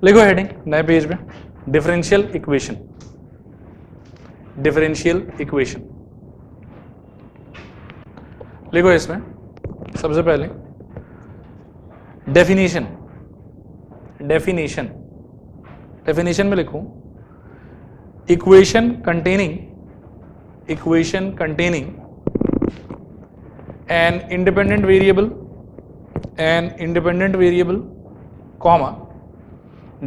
लिखो हेडिंग नए पेज पे, डिफरेंशियल इक्वेशन, डिफरेंशियल इक्वेशन लिखो। इसमें सबसे पहले डेफिनेशन, डेफिनेशन, डेफिनेशन में लिखूं equation containing, equation containing an independent variable, an independent variable, comma,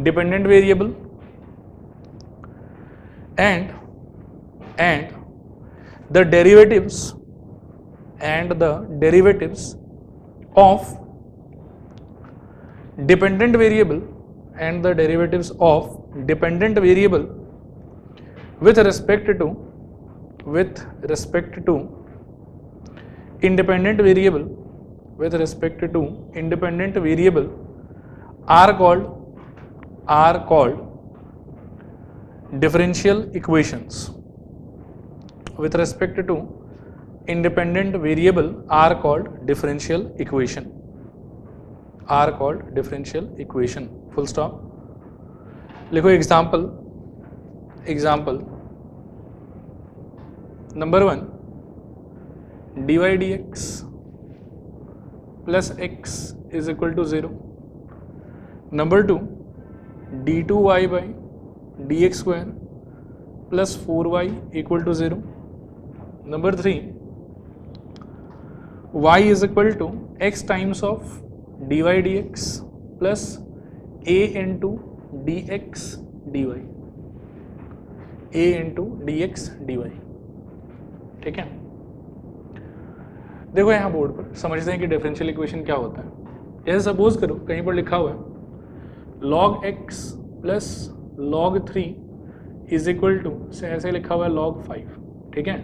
dependent variable, and the derivatives, and the derivatives of dependent variable, and the derivatives of dependent variable with respect to, with respect to independent variable, with respect to independent variable are called differential equations. With respect to independent variable are called differential equation, are called differential equation, full stop. लिखो example, example number 1 dy dx plus x is equal to 0. Number 2 d2y by dx square plus 4y equal to 0. Number 3 y is equal to x times of dy dx plus a into dx dy, a into dx dy. ठीक है, देखो यहाँ board पर समझते हैं कि differential equation क्या होता है। जैसे सपोज करो कहीं पर लिखा हुआ है log x plus log 3 is equal to, ऐसे लिखा हुआ है log 5, ठीक है।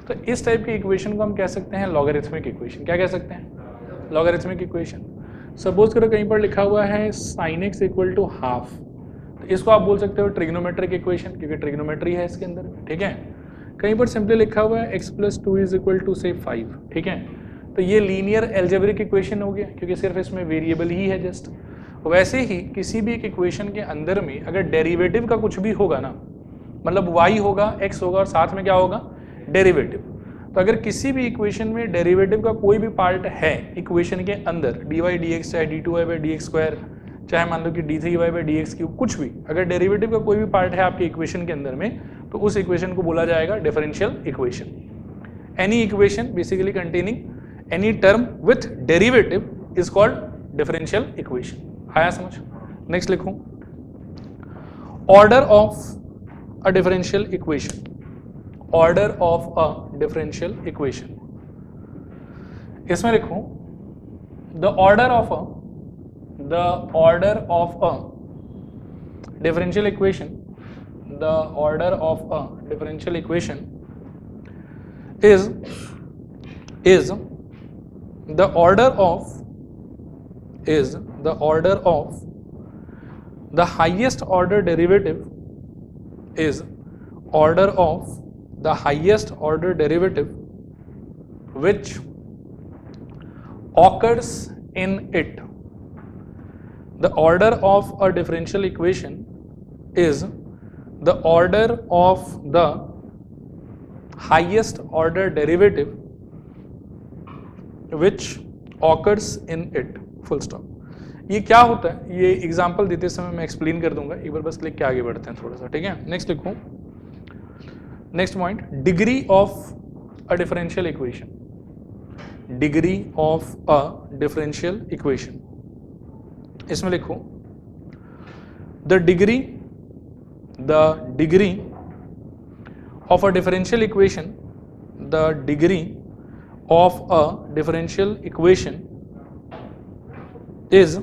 तो इस टाइप की इक्वेशन को हम कह सकते हैं लॉगरिथमिक इक्वेशन। क्या कह सकते हैं? Logarithmic equation. सपोज करो कहीं पर लिखा हुआ है sin x equal to half, तो इसको आप बोल सकते हो ट्रिग्नोमेट्रिक इक्वेशन, क्योंकि ट्रिग्नोमेट्री है इसके अंदर, ठीक है। कहीं पर सिंपली लिखा हुआ है x plus 2 is equal to से 5, ठीक है। तो ये लीनियर एल्जेब्रिक इक्वेशन हो गया, क्योंकि सिर्फ इसमें वेरिएबल ही है जस्ट। वैसे ही किसी भी एक इक्वेशन के अंदर में अगर डेरिवेटिव का कुछ भी होगा ना, मतलब y होगा, x होगा और साथ में क्या होगा, डेरिवेटिव। तो अगर किसी भी इक्वेशन में डेरिवेटिव का कोई भी पार्ट है इक्वेशन के अंदर, dy dx चाहे d2y बाई dx स्क्वायर, चाहे मान लो कि d3y बाई dx क्यूब, कुछ भी अगर डेरिवेटिव का कोई भी पार्ट है आपके इक्वेशन के अंदर में, तो उस इक्वेशन को बोला जाएगा differential equation. Any equation basically containing any term with derivative is called differential equation. आया समझ? नेक्स्ट लिखूं order of a differential equation, order of a differential equation. इसमें लिखूं the order of a, the order of a differential equation, the order of a differential equation is the order of, is the order of the highest order derivative, is order of the highest order derivative which occurs in it. The order of a differential equation is the order of the highest order derivative which occurs in it, full stop। ये क्या होता है ये example देते समय मैं explain कर दूंगा, एक बार बस लिख के आगे बढ़ते हैं थोड़ा सा, ठीक है। नेक्स्ट लिखूं, next point degree of a differential equation, degree of a differential equation. इसमें लिखूं the degree of a differential equation, the degree of a differential equation is,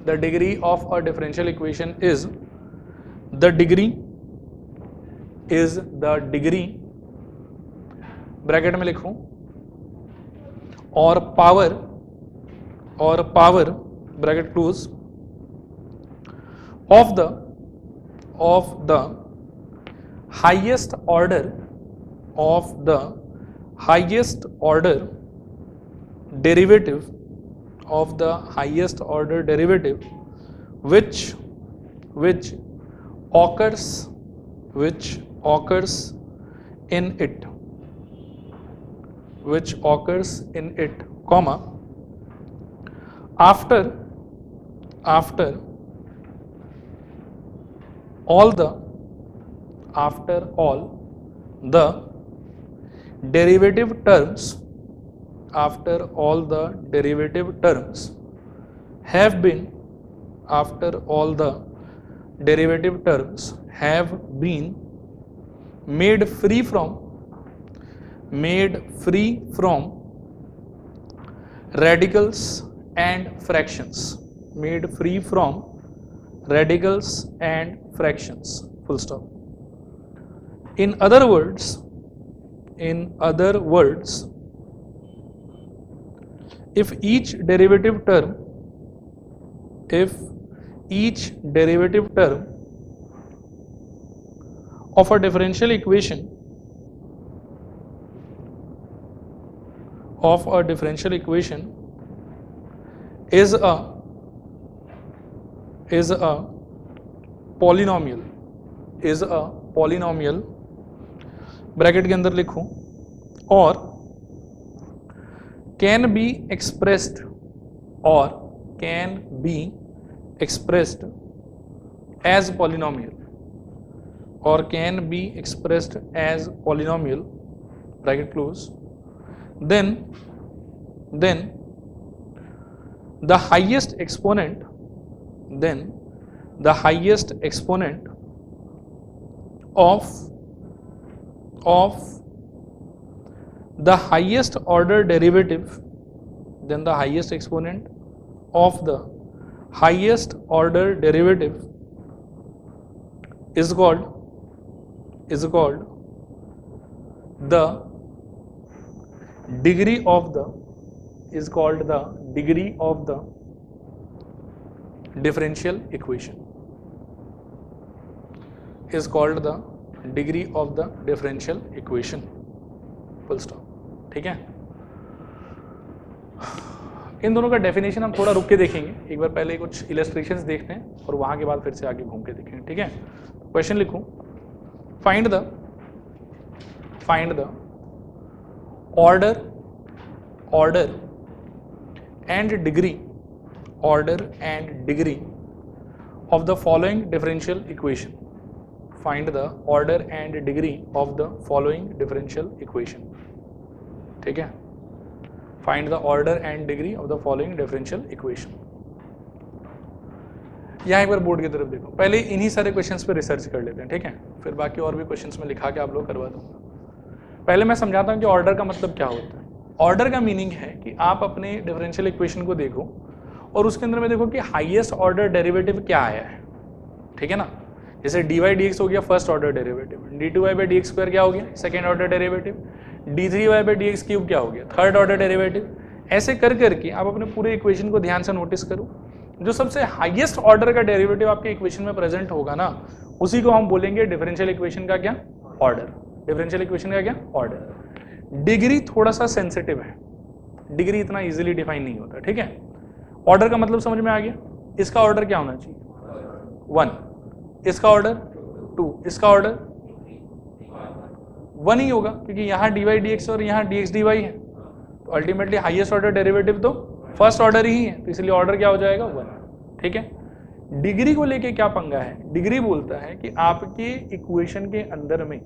the degree of a differential equation is the degree, is the degree, bracket में लिखूं और power, और power bracket close of the highest order, of the highest order derivative, of the highest order derivative which occurs in it, comma, after all the derivative terms have been made free from radicals and fractions, full stop. In other words, if each derivative term of a differential equation is a polynomial, bracket के अंदर लिखूं, और can be expressed as polynomial, bracket close, then the highest exponent of the highest order derivative is called the degree of the differential equation, full stop. ठीक है, इन दोनों का definition हम थोड़ा रुक के देखेंगे, एक बार पहले कुछ इलस्ट्रेशंस देखते हैं और वहां के बाद फिर से आगे घूम के देखेंगे. ठीक है, क्वेश्चन लिखूं, find the order and degree of the following differential equation. Find the order and degree of the following differential equation. ठीक है, find the order and degree of the following differential equation. यहाँ एक बार board की तरफ देखो, पहले इन्हीं सारे क्वेश्चंस पे रिसर्च कर लेते हैं. ठीक है, फिर बाकी और भी क्वेश्चंस में लिखा के आप लोग करवा दूंगा. पहले मैं समझाता हूँ कि ऑर्डर का मतलब क्या होता है. ऑर्डर का मीनिंग है कि आप अपने डिफरेंशियल इक्वेशन को देखो और उसके अंदर में देखो कि हाईएस्ट ऑर्डर डेरिवेटिव क्या आया है. ठीक है ना, जैसे dy dx हो गया first order derivative, d2y by dx square क्या हो गया second order derivative, d3y by dx cube क्या हो गया थर्ड ऑर्डर डेरिवेटिव. ऐसे कर करके आप अपने पूरे इक्वेशन को ध्यान से नोटिस करो, जो सबसे हाईएस्ट ऑर्डर का डेरिवेटिव आपके इक्वेशन में प्रेजेंट होगा ना, उसी को हम बोलेंगे डिफरेंशियल इक्वेशन का क्या ऑर्डर. डिफरेंशियल इक्वेशन का क्या ऑर्डर. डिग्री थोड़ा सा सेंसिटिव है, डिग्री इतना इजीली डिफाइन नहीं होता. ठीक है, ऑर्डर का मतलब समझ में आ गया. इसका ऑर्डर क्या होना चाहिए 1, इसका ऑर्डर 2, इसका ऑर्डर 1 ही होगा क्योंकि यहाँ dy dx और यहाँ dx dy है, तो अल्टीमेटली हाईएस्ट ऑर्डर डेरिवेटिव तो फर्स्ट ऑर्डर ही है, तो इसलिए ऑर्डर क्या हो जाएगा 1. ठीक है, डिग्री को लेके क्या पंगा है, डिग्री बोलता है कि आपके इक्वेशन के अंदर में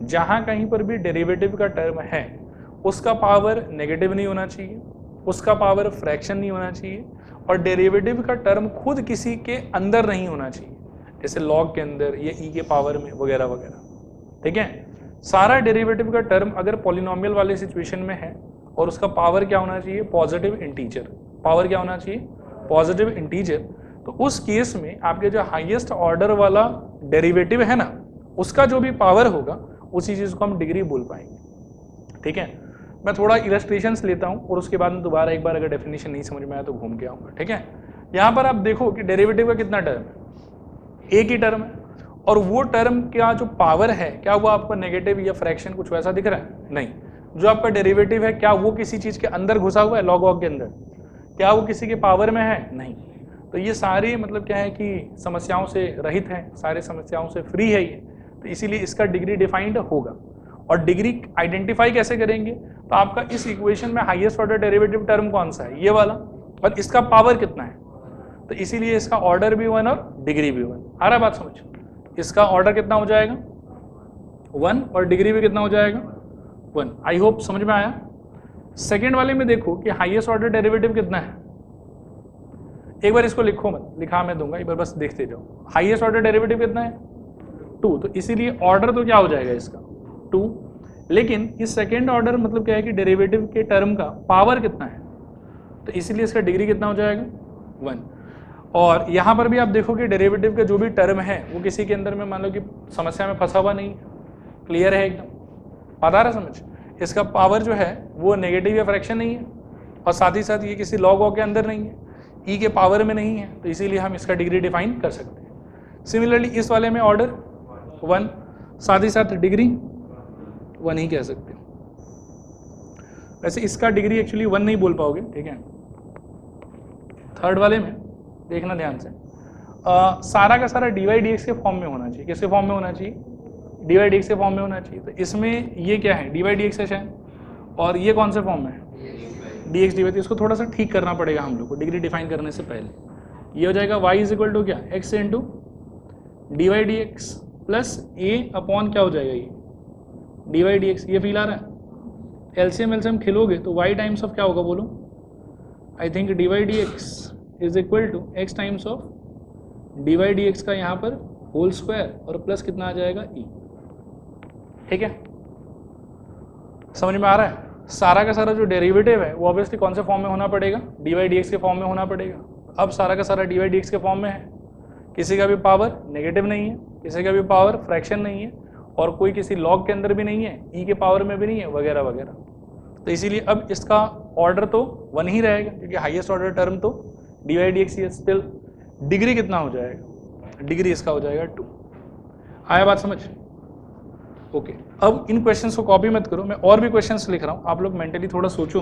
जहां कहीं पर भी डेरिवेटिव का टर्म है उसका पावर नेगेटिव नहीं होना चाहिए, उसका पावर फ्रैक्शन नहीं होना चाहिए, और डेरिवेटिव का टर्म खुद किसी के अंदर नहीं होना चाहिए, जैसे लॉग के अंदर या ई के पावर में वगैरह वगैरह. ठीक है, सारा डेरिवेटिव का टर्म अगर पॉलिनोमियल वाले सिचुएशन में है और उसका पावर क्या होना चाहिए पॉजिटिव इंटीजर, पावर क्या होना चाहिए पॉजिटिव इंटीजर, तो उस केस में आपके जो हाईएस्ट ऑर्डर वाला डेरिवेटिव है ना, उसका जो भी पावर होगा उसी चीज को हम डिग्री बोल पाएंगे. ठीक है, मैं थोड़ा इलस्ट्रेशंस लेता हूं और उसके बाद में दोबारा एक बार अगर डेफिनेशन नहीं समझ में आया तो घूम के आऊंगा. ठीक है, यहाँ पर आप देखो कि डेरिवेटिव का कितना टर्म है, एक ही टर्म है, और वो टर्म का जो पावर है क्या वो आपको नेगेटिव या फ्रैक्शन कुछ वैसा दिख रहा है, नहीं. जो आपका डेरिवेटिव है क्या वो किसी चीज के अंदर घुसा हुआ है, लॉग वॉग के अंदर, क्या वो किसी के पावर में है, नहीं. तो ये सारे मतलब क्या है कि समस्याओं से रहित है, सारे समस्याओं से फ्री है ये, तो इसीलिए इसका डिग्री डिफाइंड होगा। और डिग्री आइडेंटिफाई कैसे करेंगे, तो आपका इस इक्वेशन में हाईएस्ट ऑर्डर डेरिवेटिव टर्म कौन सा है, ये वाला, और इसका पावर कितना है, तो इसीलिए इसका ऑर्डर भी 1 और डिग्री भी 1। आ रहा बात समझ, इसका ऑर्डर कितना हो जाएगा 1 और डिग्री भी कितना हो जाएगा 1। आई होप समझ में आया। सेकेंड वाले में देखो कि हाईएस्ट ऑर्डर डेरिवेटिव कितना है, एक बार इसको लिखो मत, लिखा मैं दूंगा, एक बार बस देखते जाओ। हाईएस्ट ऑर्डर डेरिवेटिव कितना है 2, तो इसीलिए ऑर्डर तो क्या हो जाएगा इसका 2, लेकिन इस सेकेंड ऑर्डर मतलब क्या है कि डेरिवेटिव के टर्म का पावर कितना है, तो इसीलिए इसका डिग्री कितना हो जाएगा 1। और यहाँ पर भी आप देखो कि डेरिवेटिव का जो भी टर्म है वो किसी के अंदर में मान लो कि समस्या में फंसा हुआ नहीं, क्लियर है एकदम, पता रहा समझ। इसका पावर जो है वो नेगेटिव या फ्रैक्शन नहीं है, और साथ ही साथ ये किसी लॉग वॉग के अंदर नहीं है, ई के पावर में नहीं है, तो इसीलिए हम इसका डिग्री डिफाइन कर सकते हैं। सिमिलरली इस वाले में ऑर्डर 1, साथ ही साथ डिग्री 1 ही कह सकते हो। वैसे इसका डिग्री एक्चुअली 1 नहीं बोल पाओगे, ठीक है। थर्ड वाले में देखना ध्यान से, सारा का सारा dy dx के फॉर्म में होना चाहिए। किसके फॉर्म में होना चाहिए, dy dx के फॉर्म में होना चाहिए। तो इसमें ये क्या है, dy dx है शायद, और ये कौन से फॉर्म में है dx dy। तो इसको थोड़ा सा ठीक करना पड़ेगा हम लोग को डिग्री डिफाइन करने से पहले। ये हो जाएगा y इज इक्वल टू क्या, x into dy dx plus a upon क्या हो जाएगा ये dy dx। ये फील आ रहा है, एलसीएम एलसीएम खिलोगे तो y टाइम्स ऑफ क्या होगा बोलो, I think dy dx is equal to x times of dy dx का यहाँ पर होल स्क्वायर और प्लस कितना आ जाएगा e, ठीक है। समझ में आ रहा है। सारा का सारा जो डेरिवेटिव है वो ऑब्वियसली कौन से फॉर्म में होना पड़ेगा, dy dx के फॉर्म में होना पड़ेगा। अब सारा का सारा dy dx के फॉर्म में है, किसी का भी पावर नेगेटिव नहीं है, किसी का भी पावर फ्रैक्शन नहीं है, और कोई किसी लॉग के अंदर भी नहीं है, ई के पावर में भी नहीं है, वगैरह वगैरह। तो इसीलिए अब इसका ऑर्डर तो 1 ही रहेगा, क्योंकि हाईएस्ट ऑर्डर टर्म तो dy dx ही है। स्टिल डिग्री कितना हो जाएगा, डिग्री इसका हो जाएगा 2। आया बात समझ, ओके। अब इन क्वेश्चंस को कॉपी मत करो, मैं और भी क्वेश्चंस लिख रहा हूँ, आप लोग मेंटली थोड़ा सोचो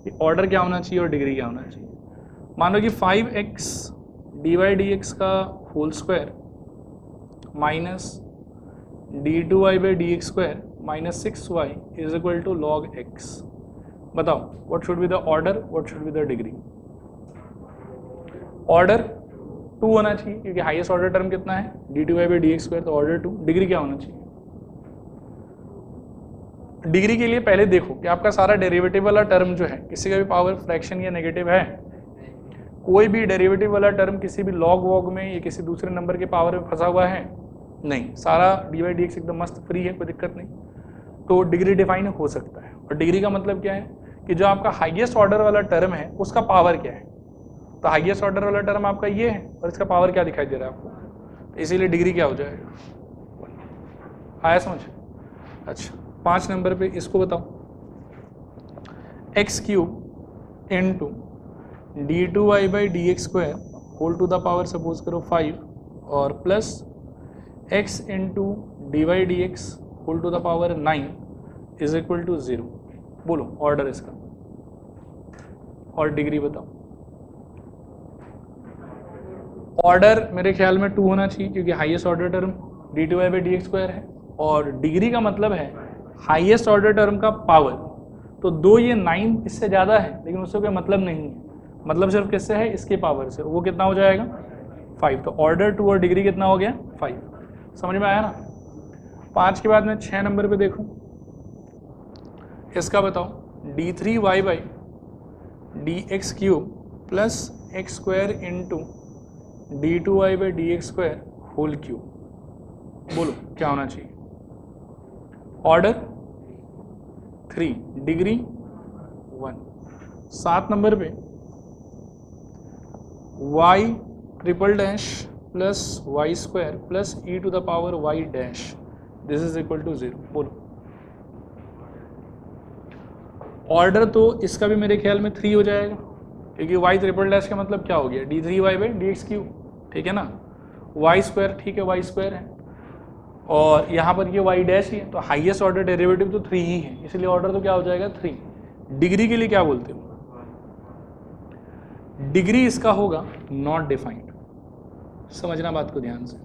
कि ऑर्डर क्या होना चाहिए और डिग्री क्या होना चाहिए। मान लो कि 5x dy dx का whole square minus d2y by dx square minus 6y is equal to log x। बताओ what should be the order, what should be the degree. Order 2 होना चाहिए, क्योंकि हाईएस्ट ऑर्डर टर्म कितना है d2y by dx square, तो order 2। Degree क्या होना चाहिए, डिग्री के लिए पहले देखो कि आपका सारा डेरिवेटिव वाला टर्म जो है किसी का भी पावर फ्रैक्शन या नेगेटिव है। कोई भी डेरिवेटिव वाला टर्म किसी भी लॉग वॉग में या किसी दूसरे नंबर के पावर में फंसा हुआ है नहीं, सारा dy dx एकदम मस्त फ्री है, कोई दिक्कत नहीं, तो डिग्री डिफाइन हो सकता है। और डिग्री का मतलब क्या है कि जो आपका हाईएस्ट ऑर्डर वाला टर्म है उसका पावर क्या है। तो हाईएस्ट ऑर्डर वाला टर्म आपका ये है और इसका पावर क्या दिखाई दे रहा है आपको, तो इसीलिए डिग्री क्या हो जाएगा 1। आया समझ। अच्छा 5 नंबर पे इसको बताओ, x cube into d2y by dx square whole to the power suppose करो 5 और plus x into dy dx whole to the power 9 is equal to 0। बोलो ऑर्डर इसका और डिग्री बताओ। ऑर्डर मेरे ख्याल में 2 होना चाहिए, क्योंकि highest order term d2y by dx square है, और डिग्री का मतलब है हाईएस्ट ऑर्डर टर्म का पावर। तो 2 ये 9 इससे ज़्यादा है, लेकिन उससे कोई मतलब नहीं है, मतलब सिर्फ किससे है, इसके पावर से। वो कितना हो जाएगा 5। तो ऑर्डर 2 और डिग्री कितना हो गया 5। समझ में आया ना। 5 के बाद में 6 नंबर पे देखो, इसका बताओ d3y by dx cube plus x square into d2y by dx square whole cube. बोलो क्या होना चाहिए। Order 3, degree 1। 7 नंबर पे y triple dash plus y square plus e to the power y dash this is equal to 0। बोलो order तो इसका भी मेरे ख्याल में 3 हो जाएगा, क्योंकि y ट्रिपल डैश का मतलब क्या हो गया d3y बाई dx क्यूब, ठीक है ना। y स्क्वायर ठीक है, y स्क्वायर है, और यहाँ पर ये y डैश ही है, तो हाईएस्ट ऑर्डर डेरिवेटिव तो 3 ही है, इसलिए ऑर्डर तो क्या हो जाएगा 3। डिग्री के लिए क्या बोलते हो, डिग्री इसका होगा नॉट डिफाइंड। समझना बात को ध्यान से,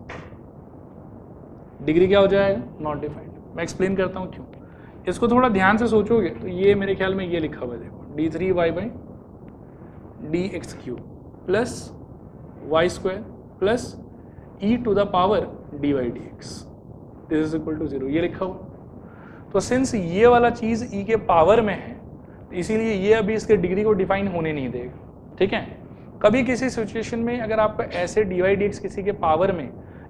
डिग्री क्या हो जाएगा? Not defined. मैं एक्सप्लेन करता हूँ क्यों। इसको थोड़ा ध्यान से सोचोगे तो ये मेरे ख्याल में ये लिखा हुआ है, देखो d3y by d x cube plus y square plus e to the power d y d x this is equal to 0, ये लिखा हुआ। तो सिंस ये वाला चीज़ ई के पावर में है तो इसीलिए ये अभी इसके डिग्री को डिफाइन होने नहीं देगा, ठीक है। कभी किसी सिचुएशन में अगर आपको ऐसे डी वाई डी एक्स किसी के पावर में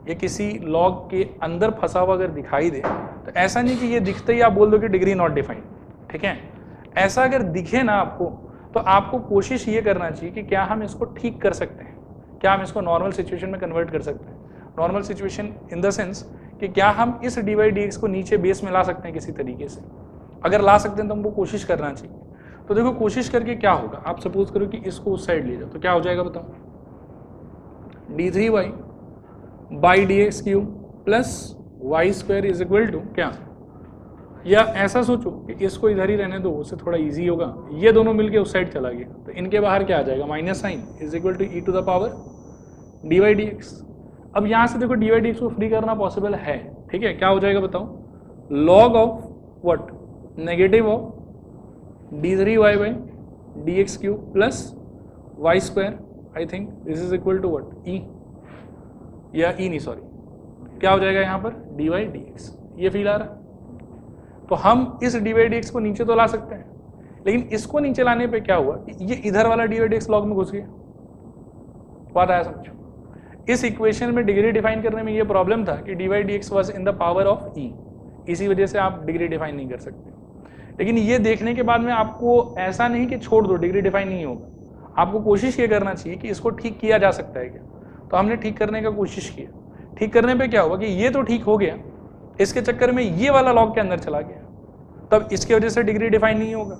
या किसी लॉग के अंदर फंसा हुआ अगर दिखाई दे तो ऐसा नहीं कि ये दिखते ही आप बोल दो कि डिग्री नॉट डिफाइंड, ठीक है। ऐसा अगर दिखे ना आपको तो आपको कोशिश ये करना चाहिए कि क्या हम इसको ठीक कर सकते हैं, क्या हम इसको नॉर्मल सिचुएशन में कन्वर्ट कर सकते हैं। Normal situation in the sense कि क्या हम इस डी वाई डी एक्स को नीचे बेस में ला सकते हैं किसी तरीके से। अगर ला सकते हैं तो हमको कोशिश करना चाहिए। तो देखो कोशिश करके क्या होगा, आप सपोज करो कि इसको उस साइड ले जाओ तो क्या हो जाएगा बताओ, d3y by d x cube plus y square is equal to क्या, या ऐसा सोचो कि इसको इधर ही रहने दो, उससे थोड़ा इजी होगा। ये दोनों मिलके उस साइड चला गया तो इनके बाहर क्या आ जाएगा, minus sine is equal to e to the power d y d x. अब यहाँ से देखो डी वाई डी एक्स को फ्री करना पॉसिबल है, ठीक है। क्या हो जाएगा बताओ, log of what, negative of d3y by d x cube plus y square, I think this is equal to what, e, या ई नहीं सॉरी, क्या हो जाएगा यहाँ पर डी वाई डी एक्स। ये फील आ रहा है। तो हम इस डी वाई डी एक्स को नीचे तो ला सकते हैं, लेकिन इसको नीचे लाने पे क्या हुआ कि ये इधर वाला d y d x log में घुस गया। बात आया समझो। इस इक्वेशन में डिग्री डिफाइन करने में ये प्रॉब्लम था कि d y d x was in the power of e, इसी वजह से आप डिग्री डिफाइन नहीं कर सकते। लेकिन ये देखने के बाद में आपको ऐसा नहीं कि छोड़ दो डिग्री डिफाइन नहीं होगा, आपको कोशिश ये करना चाहिए कि इसको ठीक किया जा सकता है क्या। तो हमने ठीक करने का कोशिश किया। ठीक करने पे क्या हुआ कि ये तो ठीक हो गया, इसके चक्कर में ये वाला लॉग के अंदर चला गया, तब इसकी वजह से डिग्री डिफाइन नहीं होगा।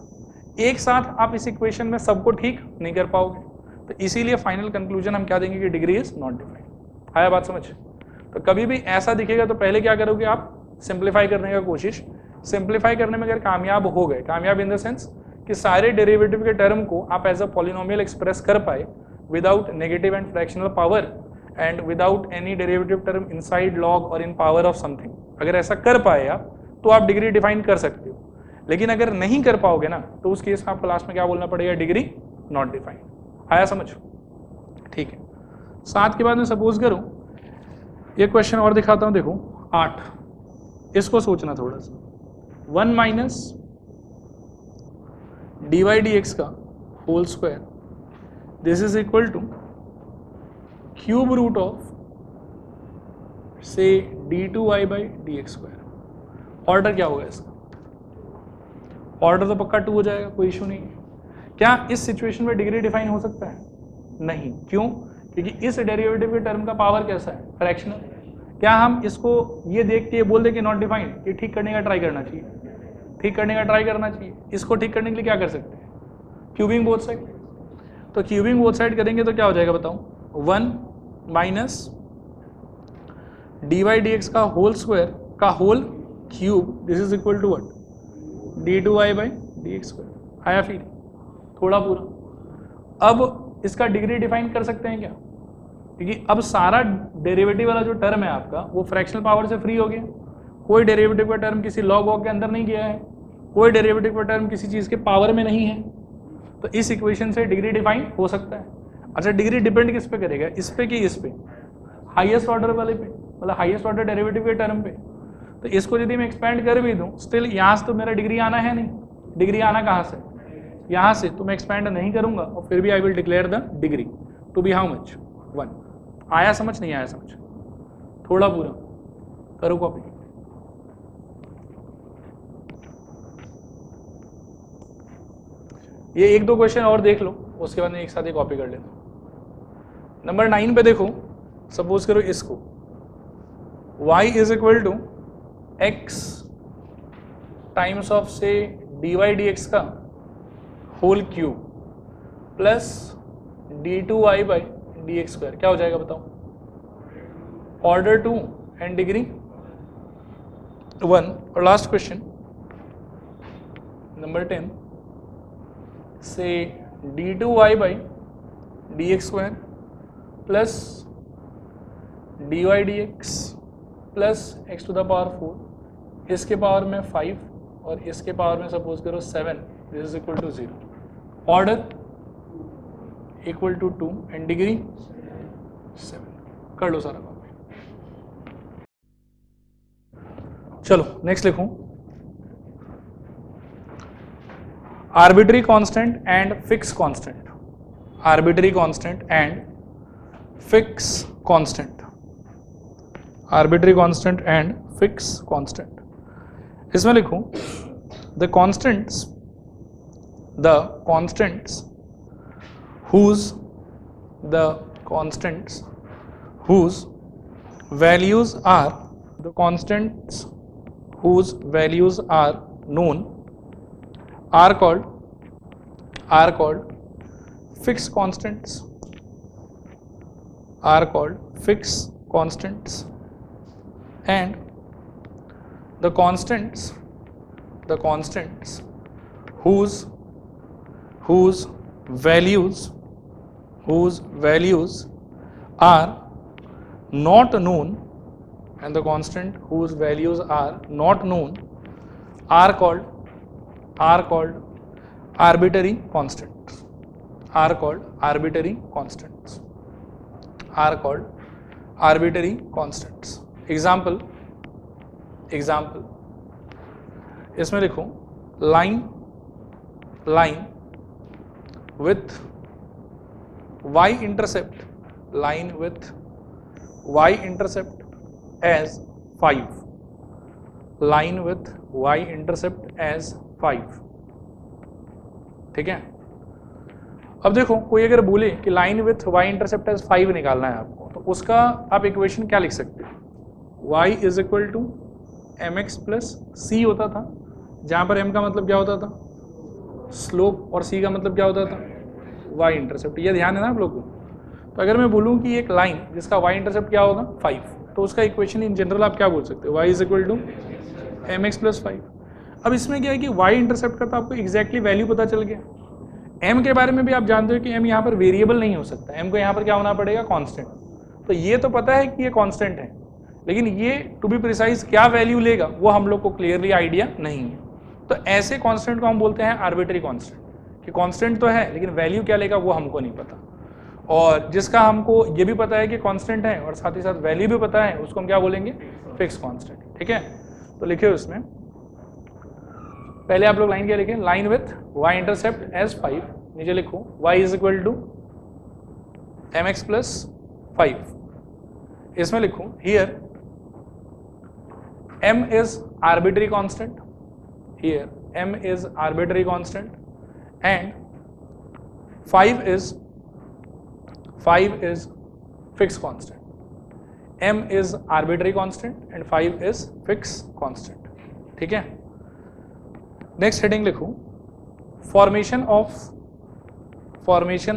एक साथ आप इस इक्वेशन में सबको ठीक नहीं कर पाओगे, तो इसीलिए फाइनल कंक्लूजन हम क्या देंगे कि डिग्री इज नॉट डिफाइंड। आया बात समझ। तो कभी भी ऐसा दिखेगा तो पहले क्या करोगे आप, सिंप्लीफाई करने का कोशिश। सिंप्लीफाई करने में अगर कामयाब हो गए, कामयाब इन द सेंस कि सारे डेरिवेटिव के टर्म को आप एज अ पॉलिनोमियल एक्सप्रेस कर पाए without negative and fractional power and without any derivative term inside log और इन पावर ऑफ समथिंग, अगर ऐसा कर पाए आप तो आप डिग्री डिफाइन कर सकते हो। लेकिन अगर नहीं कर पाओगे ना तो उस केस में आपको लास्ट में क्या बोलना पड़ेगा, डिग्री नॉट डिफाइन। आया समझ, ठीक है। 7 के बाद में सपोज करो ये क्वेश्चन और दिखाता हूं, देखो 8, इसको सोचना थोड़ा सा। 1 minus d y d x का whole square this is equal to cube root of से d2y by d x square. Order क्या होगा इसका, ऑर्डर तो पक्का 2 हो जाएगा, कोई इशू नहीं है। क्या इस सिचुएशन में डिग्री डिफाइन हो सकता है, नहीं। क्यों, क्योंकि इस डेरिवेटिव के टर्म का पावर कैसा है, फ्रैक्शनल। क्या हम इसको ये देख के बोल दे कि नॉट डिफाइंड, ये ठीक करने का ट्राई करना चाहिए, ठीक करने का ट्राई करना चाहिए। इसको ठीक करने के लिए क्या कर सकते हैं, क्यूबिंग बोथ साइड। तो क्यूबिंग बोथ साइड करेंगे तो क्या हो जाएगा बताओ, 1 minus d y d x का होल स्क्वायर का whole cube this is equal to what, d2y by d x square. आया फिर थोड़ा पूरा। अब इसका डिग्री डिफाइन कर सकते हैं क्या, क्योंकि अब सारा डेरिवेटिव वाला जो टर्म है आपका वो फ्रैक्शनल पावर से फ्री हो गया। कोई डेरिवेटिव का टर्म किसी लॉग वॉग के अंदर नहीं गया है, कोई डेरिवेटिव का टर्म किसी चीज़ के पावर में नहीं है। तो इस इक्वेशन से डिग्री डिफाइन हो सकता है। अच्छा, डिग्री डिपेंड किस पे करेगा, इस पे कि इस पे, हाईएस्ट ऑर्डर वाले पे, मतलब हाईएस्ट ऑर्डर डेरिवेटिव के टर्म पे। तो इसको यदि मैं एक्सपेंड कर भी दूँ स्टिल यहाँ से तो मेरा डिग्री आना है नहीं, डिग्री आना कहाँ से, यहाँ से। तो मैं एक्सपेंड नहीं करूँगा और फिर भी I will declare the degree to be how much, 1। आया समझ, नहीं आया समझ, थोड़ा पूरा करो कॉपी। ये 1-2 क्वेश्चन और देख लो, उसके बाद में एक साथ ही कॉपी कर लेना। नंबर 9 पे देखो, सपोज करो इसको y is equal to x times of से डी वाई डी एक्स का whole cube plus d2y by d x square. क्या हो जाएगा बताओ, ऑर्डर 2 एंड डिग्री 1। और लास्ट क्वेश्चन नंबर 10 से d2y by dx² plus dy dx plus x to the power 4, इसके power में 5 और इसके पावर में सपोज करो 7, this is equal to 0. Order equal to 2 and degree 7. कर लो सारा काम. चलो नेक्स्ट लिखूं. Arbitrary constant and fix constant. Arbitrary constant and fix constant. Arbitrary constant and fix constant. इसमें लिखूं the constants whose values are known are called fixed constants. And the constants whose values are not known, and the constant whose values are not known are called arbitrary constants. Are called arbitrary constants. Example इसमें लिखूं line with y intercept as 5. Line with y intercept as 5. ठीक है. अब देखो कोई अगर बोले कि line with y intercept as 5 निकालना है आपको, तो उसका आप इक्वेशन क्या लिख सकते हो. y is equal to mx plus c होता था, जहां पर m का मतलब क्या होता था, स्लोप, और c का मतलब क्या होता था, y इंटरसेप्ट. ये ध्यान है ना आप लोग को. तो अगर मैं बोलूँ कि एक लाइन जिसका y इंटरसेप्ट क्या होगा 5, तो उसका इक्वेशन इन जनरल आप क्या बोल सकते हो, y is equal to mx plus 5. अब इसमें क्या है कि y इंटरसेप्ट का तो आपको एग्जैक्टली वैल्यू पता चल गया. m के बारे में भी आप जानते हो कि m यहाँ पर वेरिएबल नहीं हो सकता, m को यहाँ पर क्या होना पड़ेगा, कांस्टेंट. तो ये तो पता है कि ये कांस्टेंट है, लेकिन ये टू बी प्रिसाइज क्या वैल्यू लेगा वो हम लोग को क्लियरली आइडिया नहीं है. तो ऐसे कांस्टेंट को हम बोलते हैं आर्बिट्री कांस्टेंट, कि कांस्टेंट तो है लेकिन वैल्यू क्या लेगा वो हमको नहीं पता. और जिसका हमको ये भी पता है कि कांस्टेंट है और साथ ही साथ वैल्यू भी पता है, उसको हम क्या बोलेंगे, फिक्स कांस्टेंट. ठीक है. तो लिखे उसमें पहले आप लोग लाइन क्या लिखें, line with y intercept as 5. नीचे लिखो y is equal to mx plus 5. इसमें लिखो here m is arbitrary constant, here m is arbitrary constant and 5 is fixed constant. m is arbitrary constant and 5 is fixed constant. ठीक है. Next heading लिखो formation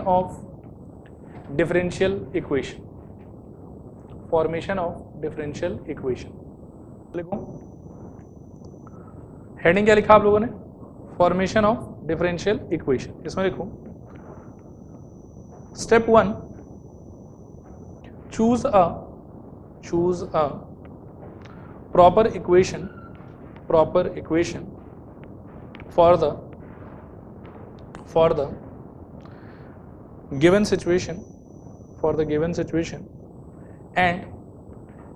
of differential equation. Formation of differential equation लिखो. Heading क्या लिखा आप लोगों ने, formation of differential equation. इसमें लिखो step 1, choose a proper equation for the given situation and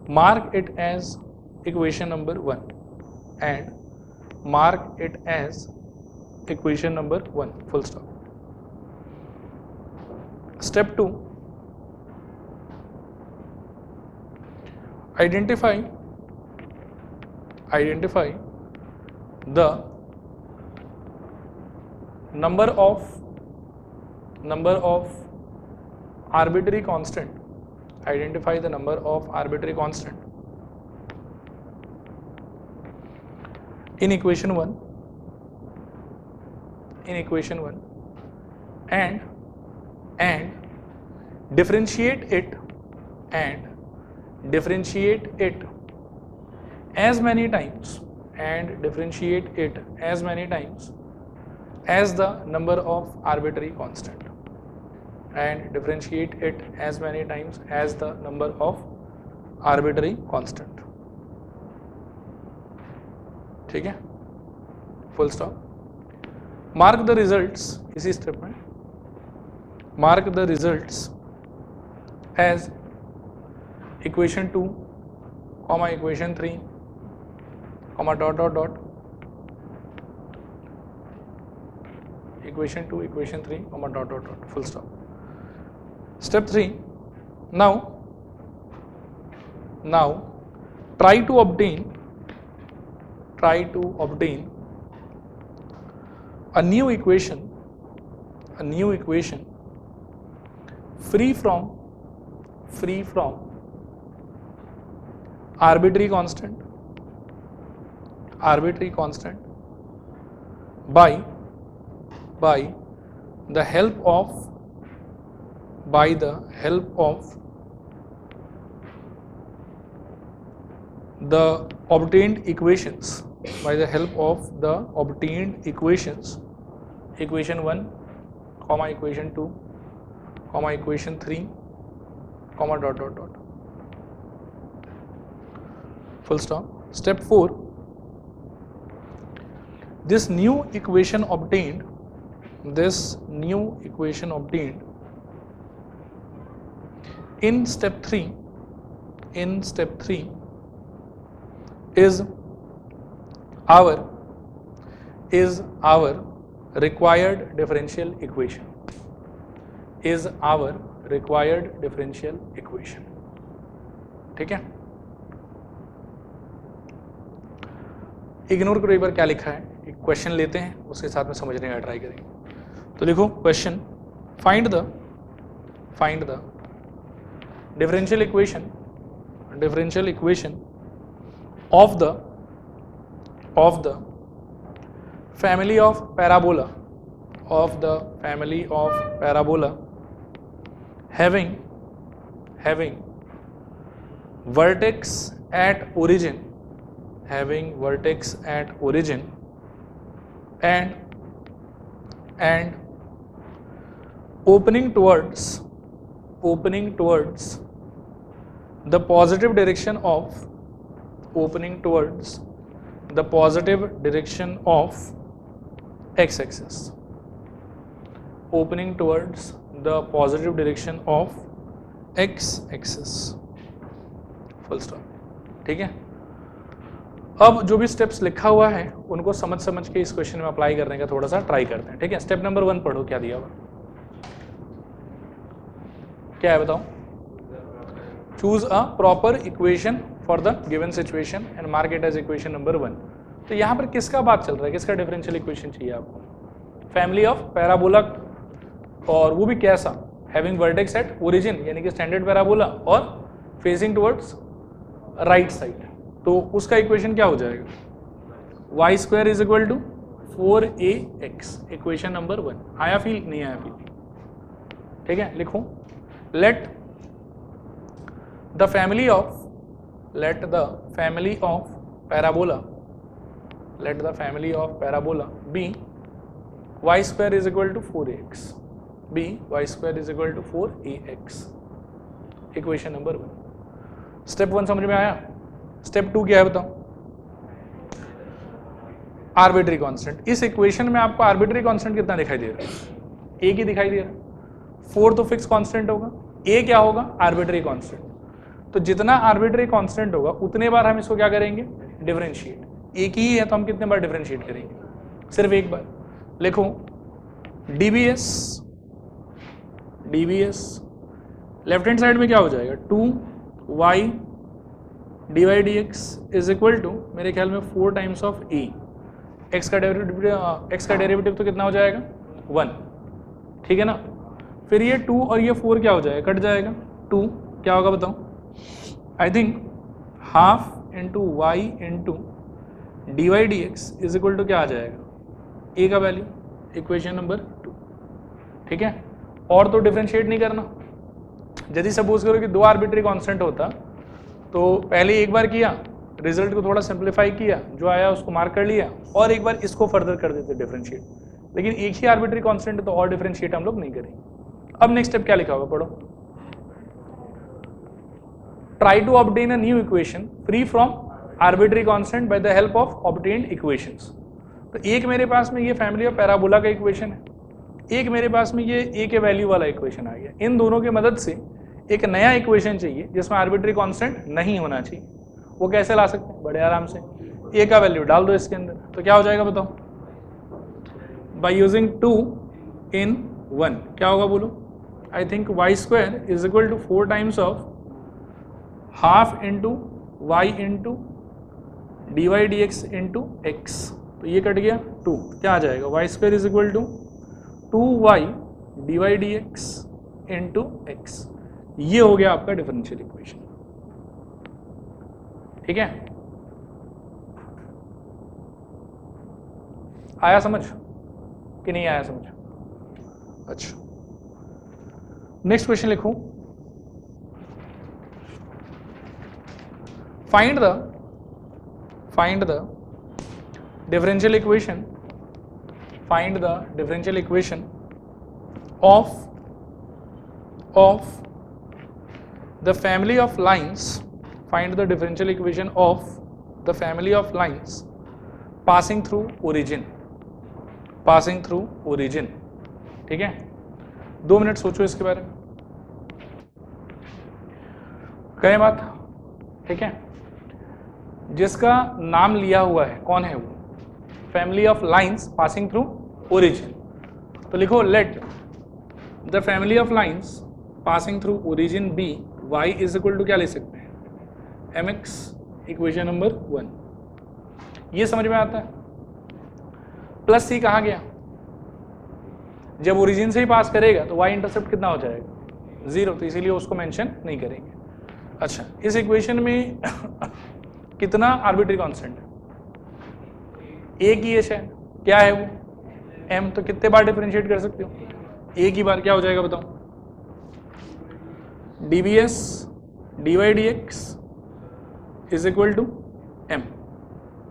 mark it as equation number 1 full stop. Step 2, identify the number of arbitrary constant. Identify the number of arbitrary constant in equation 1 and differentiate it as many times as the number of arbitrary constant. and differentiate it as many times as the number of arbitrary constant. ठीक है, full stop. Mark the results, इसी step में mark the results as equation 2, equation 3, dot dot dot, equation 2, equation 3, dot dot dot, full stop. Step 3. Now try to obtain a new equation free from arbitrary constant by the help of the obtained equations, equation 1, equation 2, equation 3, dot dot dot, full stop. Step 4. This new equation obtained in step 3 is our required differential equation. ठीक है, ignore करो एक बार क्या लिखा है, एक question लेते हैं उसके साथ में समझने का ट्राई करेंगे. तो लिखो question, find the differential equation of the family of parabola having vertex at origin and opening towards the positive direction of x-axis. Full stop. ठीक है, अब जो भी स्टेप्स लिखा हुआ है उनको समझ के इस क्वेश्चन में अप्लाई करने का थोड़ा सा ट्राई करते हैं. ठीक है, स्टेप नंबर 1 पढ़ो, क्या दिया हुआ, क्या है बताओ. Choose a proper equation for the given situation and mark it as equation number 1. तो यहाँ पर किसका बात चल रहा है, किसका डिफरेंशियल इक्वेशन चाहिए आपको? फैमिली ऑफ पैराबोला, और वो भी कैसा, हैविंग वर्टेक्स एट ओरिजिन यानी कि स्टैंडर्ड पैराबोला और फेसिंग टुवर्ड्स राइट साइड. तो उसका इक्वेशन क्या हो जाएगा, y square is equal to 4ax, equation number 1. आया फील, नहीं आया फील? ठीक है, लिखो, let the family of parabola be y square is equal to 4ax, equation number 1. Step 1 समझ में आया. स्टेप 2 क्या है बताओ, आर्बिट्री कांस्टेंट. इस इक्वेशन में आपको आर्बिट्री कांस्टेंट कितना दिखाई दे रहा है, एक ही दिखाई दे रहा है. 4 तो फिक्स कांस्टेंट होगा, ए क्या होगा, आर्बिट्री कांस्टेंट. तो जितना आर्बिट्री कांस्टेंट होगा उतने बार हम इसको क्या करेंगे, डिफरेंशिएट. एक ही है तो हम कितने बार डिफरेंशिएट करेंगे, सिर्फ एक बार. लिखो dbs, लेफ्ट हैंड साइड में क्या हो जाएगा, 2y dy dx is equal to मेरे ख्याल में 4 टाइम्स ऑफ a. x का डेरिवेटिव तो कितना हो जाएगा, 1. ठीक है ना. फिर ये 2 और ये 4 क्या हो जाएगा, कट जाएगा. 2 क्या होगा बताओ, I think half into y into d y d x is equal to क्या आ जाएगा, ए का वैल्यू, इक्वेशन नंबर 2. ठीक है, और तो डिफरेंशिएट नहीं करना. यदि सपोज करो कि 2 आर्बिट्री कांस्टेंट होता तो पहले एक बार किया, रिजल्ट को थोड़ा सिंप्लीफाई किया, जो आया उसको मार्क कर लिया, और एक बार इसको फर्दर कर देते डिफरेंशिएट. लेकिन एक ही आर्बिट्री कांस्टेंट है तो और डिफरेंशिएट हम लोग नहीं करेंगे. अब नेक्स्ट स्टेप क्या लिखा हुआ पढ़ो, try to obtain a new equation free from arbitrary constant by the help of obtained equations. तो एक मेरे पास में ये फैमिली ऑफ पैराबोला का इक्वेशन है, एक मेरे पास में ये ए के वैल्यू वाला इक्वेशन आ गया। इन दोनों की मदद से एक नया इक्वेशन चाहिए जिसमें आर्बिट्री कांस्टेंट नहीं होना चाहिए। वो कैसे ला सकते हैं? बड़े आराम से ए का वैल्यू डाल दो इसके अंदर, तो क्या हो जाएगा बताओ? बाय यूजिंग 2 in 1 क्या होगा बोलो? I think y square is equal to 4 times of half into y into d y d x into x. तो ये कट गया 2, क्या आ जाएगा? Y square is equal to 2y d y d x into x. ये हो गया आपका डिफरेंशियल इक्वेशन। ठीक है, आया समझ कि नहीं आया समझ? अच्छा, नेक्स्ट क्वेश्चन लिखूं, find the differential equation of the family of lines, find the differential equation of the family of lines passing through origin। ठीक है, 2 मिनट सोचो इसके बारे में, करें बात। ठीक है, जिसका नाम लिया हुआ है कौन है वो? Family of lines passing through origin. तो लिखो let the family of lines passing through origin be y is equal to क्या ले सकते हैं? mx, equation number 1। ये समझ में आता है? प्लस सी कहाँ गया? जब ओरिजिन से ही पास करेगा तो y इंटरसेप्ट कितना हो जाएगा? 0, तो इसीलिए उसको मेंशन नहीं करेंगे। अच्छा, इस इक्वेशन में कितना आर्बिट्री कांस्टेंट है? एक ही एच है, क्या है वो? m। तो कितने बार डिफरेंशिएट कर सकते हो? एक ही बार। क्या हो जाएगा बताओ? dbs dy dx is equal to m।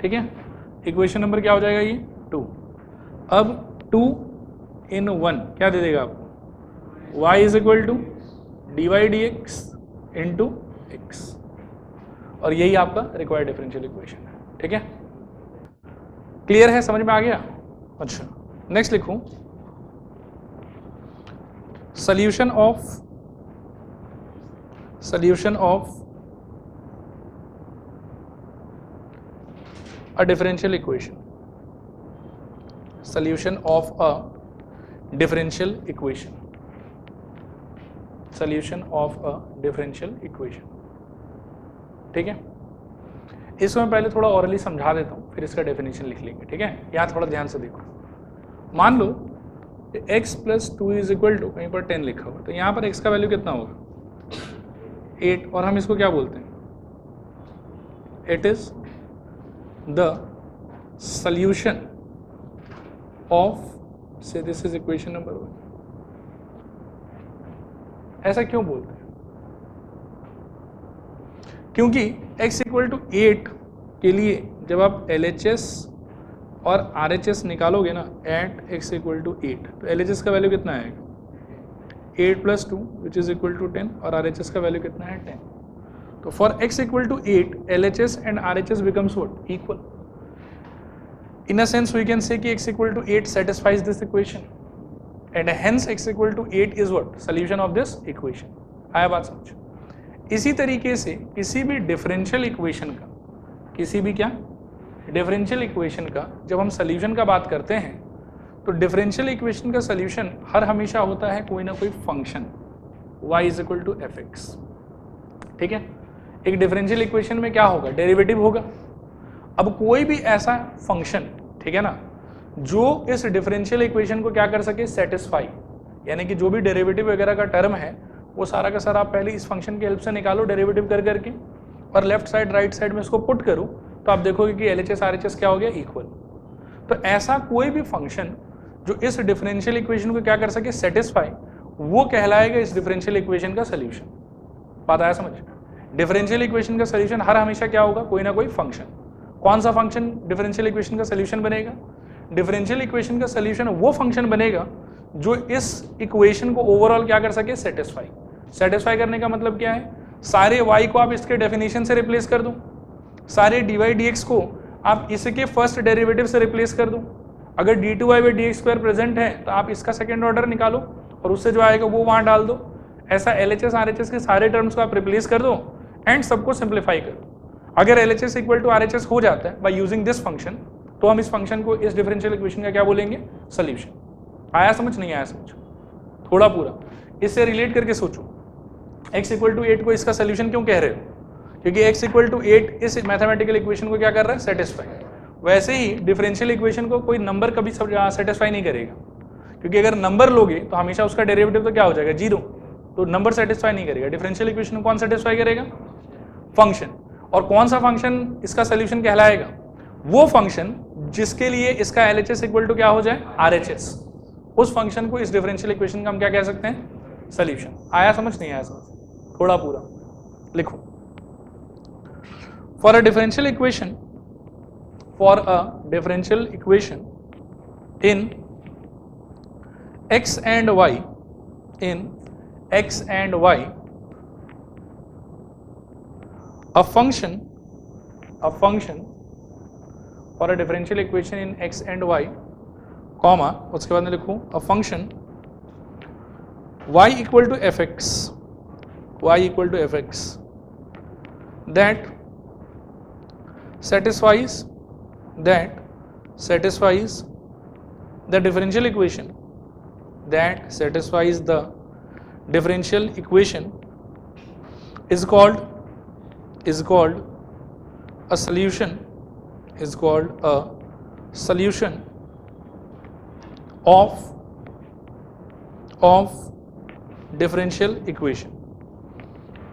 ठीक है, इक्वेशन नंबर क्या हो जाएगा? ये 2। अब 2 in 1 क्या दे देगा आपको? y is equal to dy dx into x, और यही आपका रिक्वायर्ड डिफरेंशियल इक्वेशन है। ठीक है, क्लियर है? समझ में आ गया? अच्छा, नेक्स्ट लिखूं, solution of a differential equation, solution of a differential equation, solution of a differential equation. ठीक है, इसको मैं पहले थोड़ा ऑरली समझा देता हूँ, फिर इसका डेफिनेशन लिख लेंगे। ठीक है, यहाँ थोड़ा ध्यान से देखो। मान लो x plus 2 is equal to, कहीं पर 10 लिखा हुआ, तो यहाँ पर x का वैल्यू कितना होगा? 8, और हम इसको क्या बोलते हैं? It is the solution of, से दिस इज इक्वेशन नंबर 1। ऐसा क्यों बोलते हैं? क्योंकि x इक्वल टू 8 के लिए जब आप LHS और RHS निकालोगे ना, एट x इक्वल टू 8, तो LHS का वैल्यू कितना आएगा? 8 plus 2 which is equal to 10, और RHS का वैल्यू कितना है? 10। तो for x equal to 8 LHS and RHS becomes what? Equal. In a sense we can say कि x equal to 8 satisfies this equation and hence x equal to 8 is what? Solution of this equation। आया बात समझ? इसी तरीके से किसी भी differential equation का, किसी भी क्या डिफरेंशियल इक्वेशन का जब हम सोल्यूशन का बात करते हैं, तो डिफरेंशियल इक्वेशन का सोल्यूशन हर हमेशा होता है कोई ना कोई function y is equal to f x. ठीक है, एक डिफरेंशियल इक्वेशन में क्या होगा? डेरिवेटिव होगा। अब कोई भी ऐसा फंक्शन, ठीक है ना, जो इस डिफरेंशियल इक्वेशन को क्या कर सके? सेटिस्फाई, यानी कि जो भी डेरिवेटिव वगैरह का टर्म है वो सारा का सारा आप पहले इस फंक्शन की हेल्प से निकालो डेरिवेटिव कर करके, और लेफ्ट साइड राइट साइड में इसको पुट करो, तो आप देखोगे कि LHS RHS क्या हो गया? इक्वल। तो ऐसा कोई भी फंक्शन जो इस डिफरेंशियल इक्वेशन को क्या कर सके? सेटिस्फाई, वो कहलाएगा इस डिफरेंशियल इक्वेशन का सोल्यूशन। बात आया समझ? डिफरेंशियल इक्वेशन का सोल्यूशन हर हमेशा क्या होगा? कोई ना कोई फंक्शन। कौन सा फंक्शन डिफरेंशियल इक्वेशन का सोल्यूशन बनेगा? डिफरेंशियल इक्वेशन का सोल्यूशन वो फंक्शन बनेगा जो इस इक्वेशन को ओवरऑल क्या कर सके, सेटिस्फाई। सेटिस्फाई करने का मतलब क्या है, सारे y को आप इसके डेफिनेशन से रिप्लेस कर दो, सारे dy dx को आप इसके फर्स्ट डेरिवेटिव से रिप्लेस कर दो। अगर d2y/dx² प्रेजेंट है तो आप इसका सेकेंड ऑर्डर निकालो और उससे जो आएगा वो वहां डाल दो। ऐसा LHS RHS के सारे टर्म्स को आप रिप्लेस कर दो एंड सबको सिंप्लीफाई कर दो। अगर LHS इक्वल टू RHS हो जाता है बाय यूजिंग दिस फंक्शन, तो हम इस फंक्शन को, इस डिफरेंशियल इक्वेशन का क्या बोलेंगे, सोल्यूशन। आया समझ, नहीं आया समझ, थोड़ा पूरा इससे रिलेट करके सोचो। x इक्वल टू 8 को इसका सोल्यूशन क्यों कह रहे हो, क्योंकि x इक्वल टू 8 इस मैथमेटिकल इक्वेशन को क्या कर रहा है, सेटिस्फाई। वैसे ही डिफरेंशियल इक्वेशन को कोई नंबर कभी सेटिस्फाई नहीं करेगा, क्योंकि अगर नंबर लोगे तो हमेशा उसका डेरिवेटिव तो क्या हो जाएगा, 0, तो नंबर सेटिस्फाई नहीं करेगा। डिफरेंशियल इक्वेशन को कौन सेटिस्फाई करेगा, फंक्शन। और कौन सा फंक्शन इसका सोल्यूशन कहलाएगा, वो फंक्शन जिसके लिए इसका LHS इक्वल टू क्या हो जाए, RHS। उस फंक्शन को, इस डिफरेंशियल इक्वेशन का हम क्या कह सकते हैं, सोल्यूशन। आया समझ, नहीं आया समझ, थोड़ा पूरा लिखो। For a differential equation, for a differential equation in x and y, in x and y, a function for a differential equation in x and y, comma, उसके बाद में लिखूं a function y equal to fx, y equal to fx, that satisfies the differential equation, that satisfies the differential equation is called a solution, is called a solution of differential equation,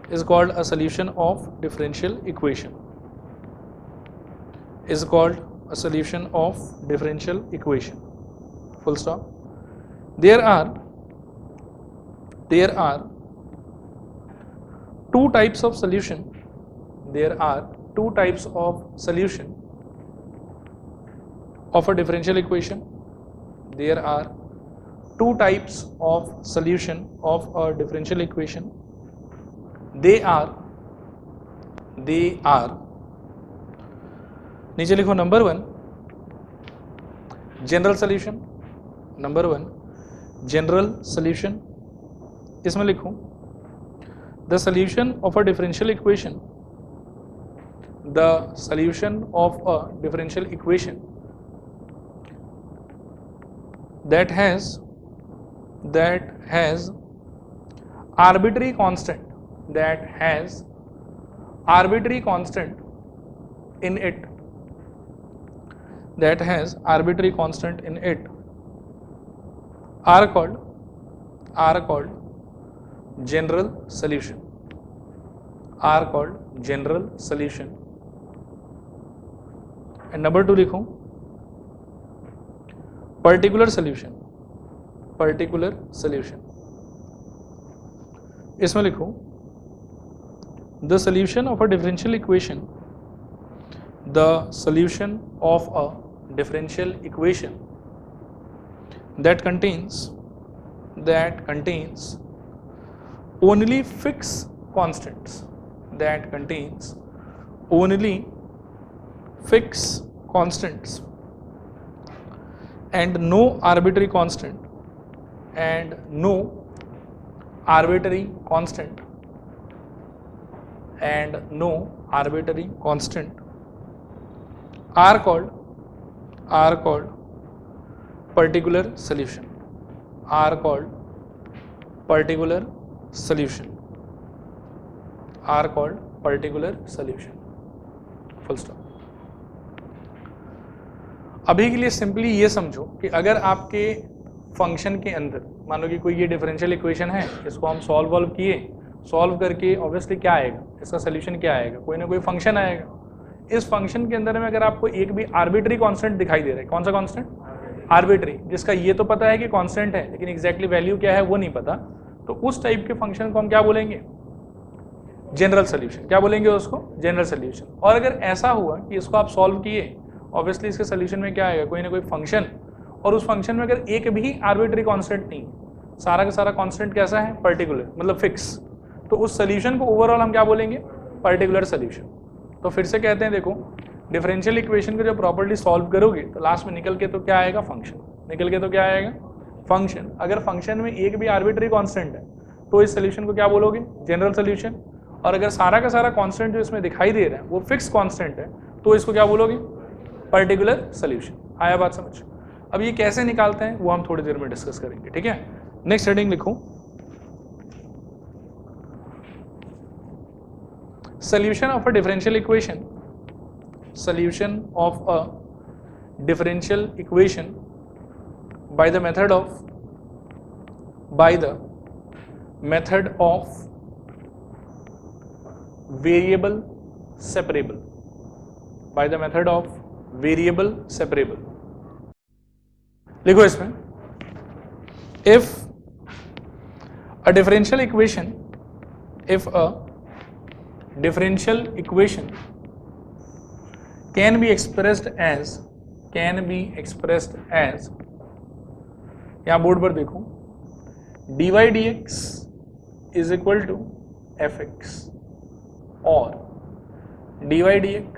is called a solution of differential equation, is called a solution of differential equation, full stop. There are two types of solution. There are two types of solution of a differential equation. There are two types of solution of a differential equation. They are नीचे लिखो number 1 general solution, number 1 general solution. इसमें लिखूं the solution of a differential equation, the solution of a differential equation that has arbitrary constant, that has arbitrary constant in it, that has arbitrary constant in it, are called general solution, are called general solution. And number 2 लिखूं particular solution, particular solution। इसमें लिखो the solution of a differential equation, the solution of a differential equation that contains only fixed constants, that contains only fixed constants and no arbitrary constant, and no arbitrary constant, and no arbitrary constant, are called particular solution, are called particular solution, are called particular solution, full stop। अभी के लिए simply ये समझो कि अगर आपके function के अंदर मान लो कि कोई ये डिफरेंशियल इक्वेशन है, इसको हम सॉल्व किए, सॉल्व करके ऑब्वियसली क्या आएगा, इसका सोल्यूशन क्या आएगा, कोई ना कोई फंक्शन आएगा। इस फंक्शन के अंदर में अगर आपको एक भी आर्बिट्री कांस्टेंट दिखाई दे रहा है, कौन सा कांस्टेंट, आर्बिट्री, जिसका ये तो पता है कि कांस्टेंट है लेकिन एग्जैक्टली वैल्यू क्या है वो नहीं पता, तो उस टाइप के फंक्शन को हम क्या बोलेंगे, जनरल सोल्यूशन। क्या बोलेंगे उसको, जनरल सोल्यूशन। और अगर ऐसा हुआ कि इसको आप सॉल्व किए, ऑब्वियसली इसके सोल्यूशन में क्या आएगा, कोई ना कोई फंक्शन, और उस फंक्शन में अगर एक भी आर्बिट्री कांस्टेंट नहीं, सारा का सारा कांस्टेंट कैसा है, पर्टिकुलर, मतलब फिक्स, तो उस सोल्यूशन को ओवरऑल हम क्या बोलेंगे, पर्टिकुलर सोल्यूशन। तो फिर से कहते हैं, देखो डिफरेंशियल इक्वेशन को जब प्रॉपर्ली सॉल्व करोगे तो लास्ट में निकल के तो क्या आएगा, फंक्शन। निकल के तो क्या आएगा, फंक्शन। अगर फंक्शन में एक भी आर्बिट्री कांस्टेंट है तो इस सोल्यूशन को क्या बोलोगे, जनरल सोल्यूशन। और अगर सारा का सारा कांस्टेंट जो इसमें दिखाई दे रहा है वो फिक्स कांस्टेंट है तो इसको क्या बोलोगे, पर्टिकुलर सोल्यूशन। आया बात समझ। अब ये कैसे निकालते हैं वो हम थोड़ी देर में डिस्कस करेंगे, ठीक है। नेक्स्ट हेडिंग लिखो, solution of a differential equation, solution of a differential equation by the method of variable separable, by the method of variable separable। लिखो इसमें, if a differential equation can be expressed as यहां board पर देखो, dy dx is equal to fx और dy dx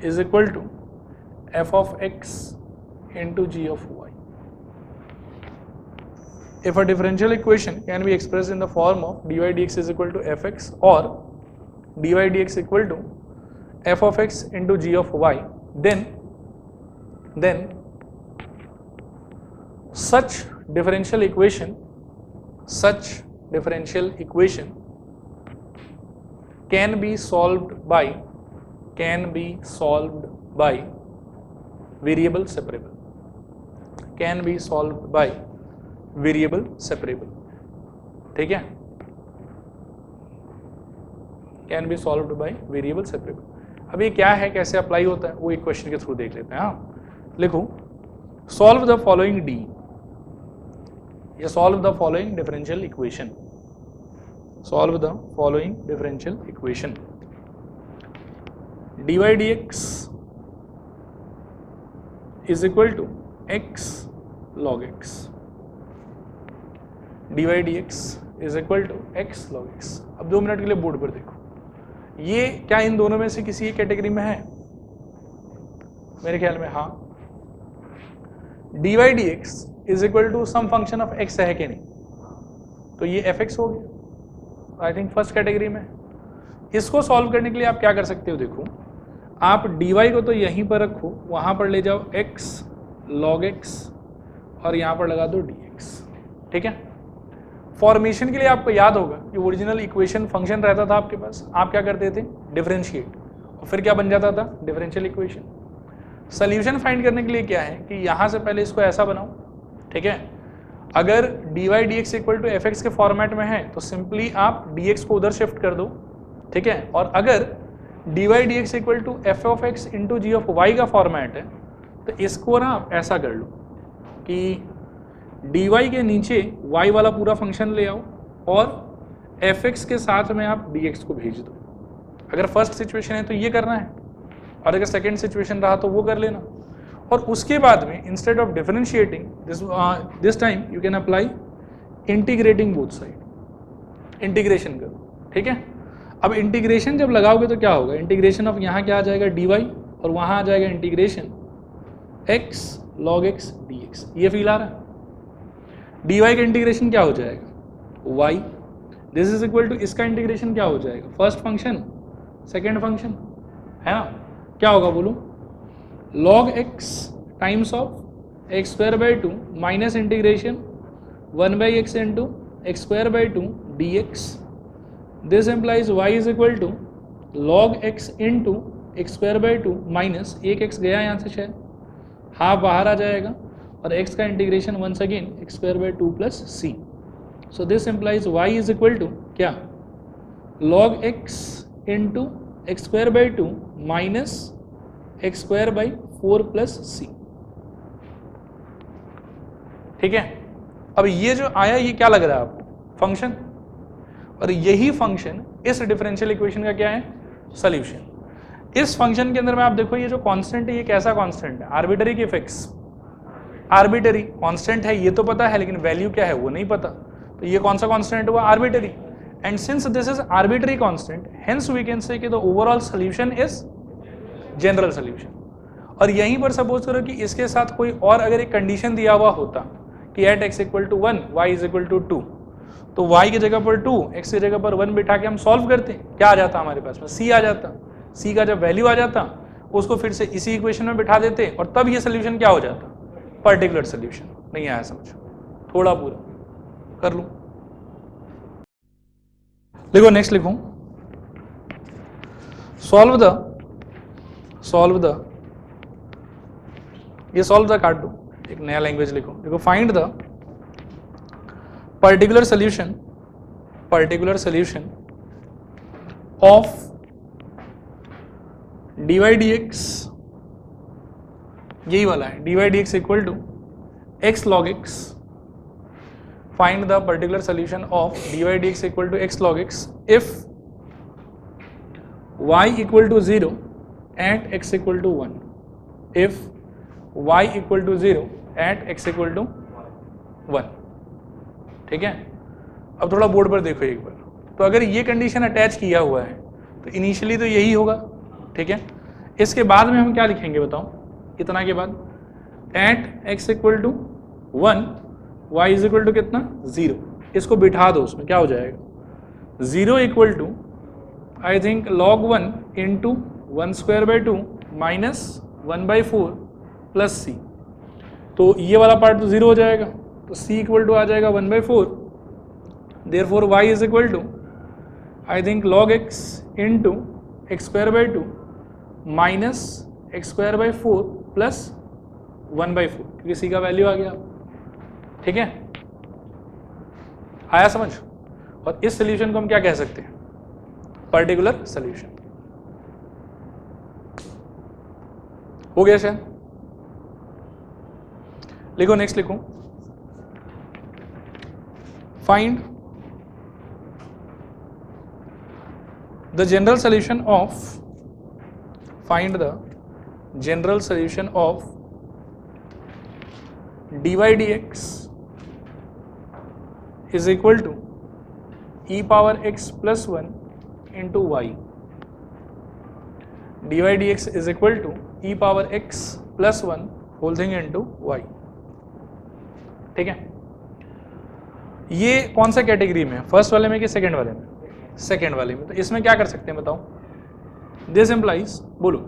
is equal to f of x into g of y। If a differential equation can be expressed in the form of dy dx is equal to fx or dy dx equal to f of x into g of y, then such differential equation can be solved by variable separable, ठीक है, can be solved by variable separable. अब ये क्या है, कैसे apply होता है, वो एक क्वेश्चन के थ्रू देख लेते हैं। हाँ लिखो, सॉल्व द फॉलोइंग डी, या solve the following differential equation, solve the following differential equation. dy dx is equal to x log x, dy dx is equal to x log x। अब 2 minute के लिए board पर देखो, ये क्या इन दोनों में से किसी एक कैटेगरी में है, मेरे ख्याल में हाँ। dy dx is equal to some function of x है कि नहीं, तो ये fx हो गया, आई थिंक फर्स्ट कैटेगरी में। इसको सॉल्व करने के लिए आप क्या कर सकते हो, देखो आप dy को तो यहीं पर रखो, वहां पर ले जाओ x log x और यहां पर लगा दो dx, ठीक है। फॉर्मेशन के लिए आपको याद होगा कि ओरिजिनल इक्वेशन फंक्शन रहता था आपके पास, आप क्या करते थे, डिफरेंशिएट, और फिर क्या बन जाता था, डिफरेंशियल इक्वेशन। सोल्यूशन फाइंड करने के लिए क्या है कि यहाँ से पहले इसको ऐसा बनाओ, ठीक है। अगर dy dx equal to fx के फॉर्मेट में है तो सिंपली आप dx को उधर शिफ्ट कर दो, ठीक है। और अगर dy dx equal to f of x into g of y का फॉर्मेट है तो इसको ना आप ऐसा कर लो कि dy के नीचे y वाला पूरा फंक्शन ले आओ और fx के साथ में आप dx को भेज दो। अगर फर्स्ट सिचुएशन है तो ये करना है, और अगर सेकंड सिचुएशन रहा तो वो कर लेना। और उसके बाद में instead of differentiating this time you can apply integrating both side, integration करो, ठीक है। अब इंटीग्रेशन जब लगाओगे तो क्या होगा, इंटीग्रेशन ऑफ यहाँ क्या आ जाएगा dy और वहाँ आ जाएगा integration x log x dx। ये फील आ रहा है, dy का इंटीग्रेशन क्या हो जाएगा y, this is equal to इसका इंटीग्रेशन क्या हो जाएगा, फर्स्ट फंक्शन सेकेंड फंक्शन, है ना। क्या होगा बोलो, log x times of x square by 2 minus integration 1 by x into x square by 2 dx। This implies y is equal to log x into x square by 2 minus एक x गया यहाँ से शायद, हाफ बाहर आ जाएगा, और x का integration once again x square by 2 plus c। So this implies y is equal to क्या, log x into x square by 2 minus x square by 4 plus c, ठीक है। अब ये जो आया ये क्या लग रहा है आपको, फंक्शन, और यही फंक्शन इस डिफरेंशियल इक्वेशन का क्या है, सॉल्यूशन। इस फंक्शन के अंदर में आप देखो ये जो कांस्टेंट है ये कैसा कांस्टेंट है, आर्बिट्री की फिक्स, आर्बिटरी कांस्टेंट है ये तो पता है, लेकिन वैल्यू क्या है वो नहीं पता, तो ये कौन सा कांस्टेंट हुआ? Arbitrary. And since this is arbitrary constant, hence we can say कि the overall solution is general solution. और यहीं पर सपोज करो कि इसके साथ कोई और अगर एक कंडीशन दिया हुआ होता कि at x equal to 1 y is equal to 2, तो y की जगह पर 2 x की जगह पर 1 बिठा के हम सॉल्व करते, क्या आ जाता हमारे पास में? c आ जाता। c का जब वैल्यू आ जाता उसको फिर से इसी इक्वेशन में बिठा देते और तब ये सोल्यूशन क्या हो जाता? Particular solution. नहीं आया समझ? थोड़ा पूरा कर लूं। देखो नेक्स्ट लिखूं, सॉल्व द ये सॉल्व द काट दो, एक नया लैंग्वेज लिखो। देखो find the particular solution of dy dx, यही वाला है, dy dx equal to x log x। Find the particular solution of dy dx equal to x log x if y equal to 0 at x equal to 1, if y equal to 0 at x equal to 1। ठीक है, अब थोड़ा board पर देखो एक बार। तो अगर ये कंडीशन अटैच किया हुआ है तो इनिशियली तो यही होगा। ठीक है, इसके बाद में हम क्या लिखेंगे बताओ? इतना के बाद at x equal to 1 y is equal to कितना? 0। इसको बिठा दो उसमें, क्या हो जाएगा? 0 equal to I think log 1 into 1 square by 2 minus 1/4 plus c। तो ये वाला पार्ट तो 0 हो जाएगा, तो c इक्वल टू आ जाएगा 1/4। Therefore y is equal to I think log x into x square by 2 minus x square by 4 plus 1/4, क्योंकि c का वैल्यू आ गया। ठीक है, आया समझ? और इस सोल्यूशन को हम क्या कह सकते हैं? Particular solution. हो गया शायद? लिखो नेक्स्ट लिखो, find the general solution of dy dx is equal to e power x plus 1 into y। dy dx is equal to e power x plus 1 whole thing into y। ठीक है, ये कौन सा कैटेगरी में है? First वाले में कि सेकंड वाले में? सेकंड वाले में। तो इसमें क्या कर सकते हैं बताओ? दिस इम्प्लाइज, बोलो,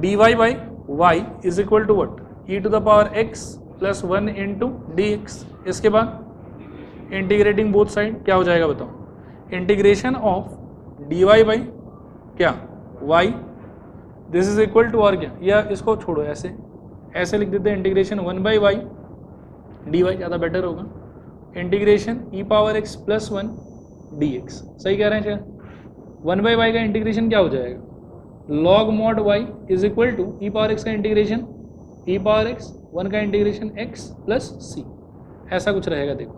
dy by y is equal to what? e to the power x plus 1 into dx। इसके बाद इंटीग्रेटिंग बोथ साइड क्या हो जाएगा बताओ? इंटीग्रेशन ऑफ dy बाई क्या? y, this is equal to और क्या, या इसको छोड़ो, ऐसे लिख देते हैं, इंटीग्रेशन 1 बाई वाई dy, ज़्यादा बेटर होगा। Integration e power x plus 1 dx। सही कह रहे हैं शायद? 1 बाई वाई का इंटीग्रेशन क्या हो जाएगा? log mod y is equal to e power x का इंटीग्रेशन e पावर x 1 का इंटीग्रेशन x प्लस c, ऐसा कुछ रहेगा। देखो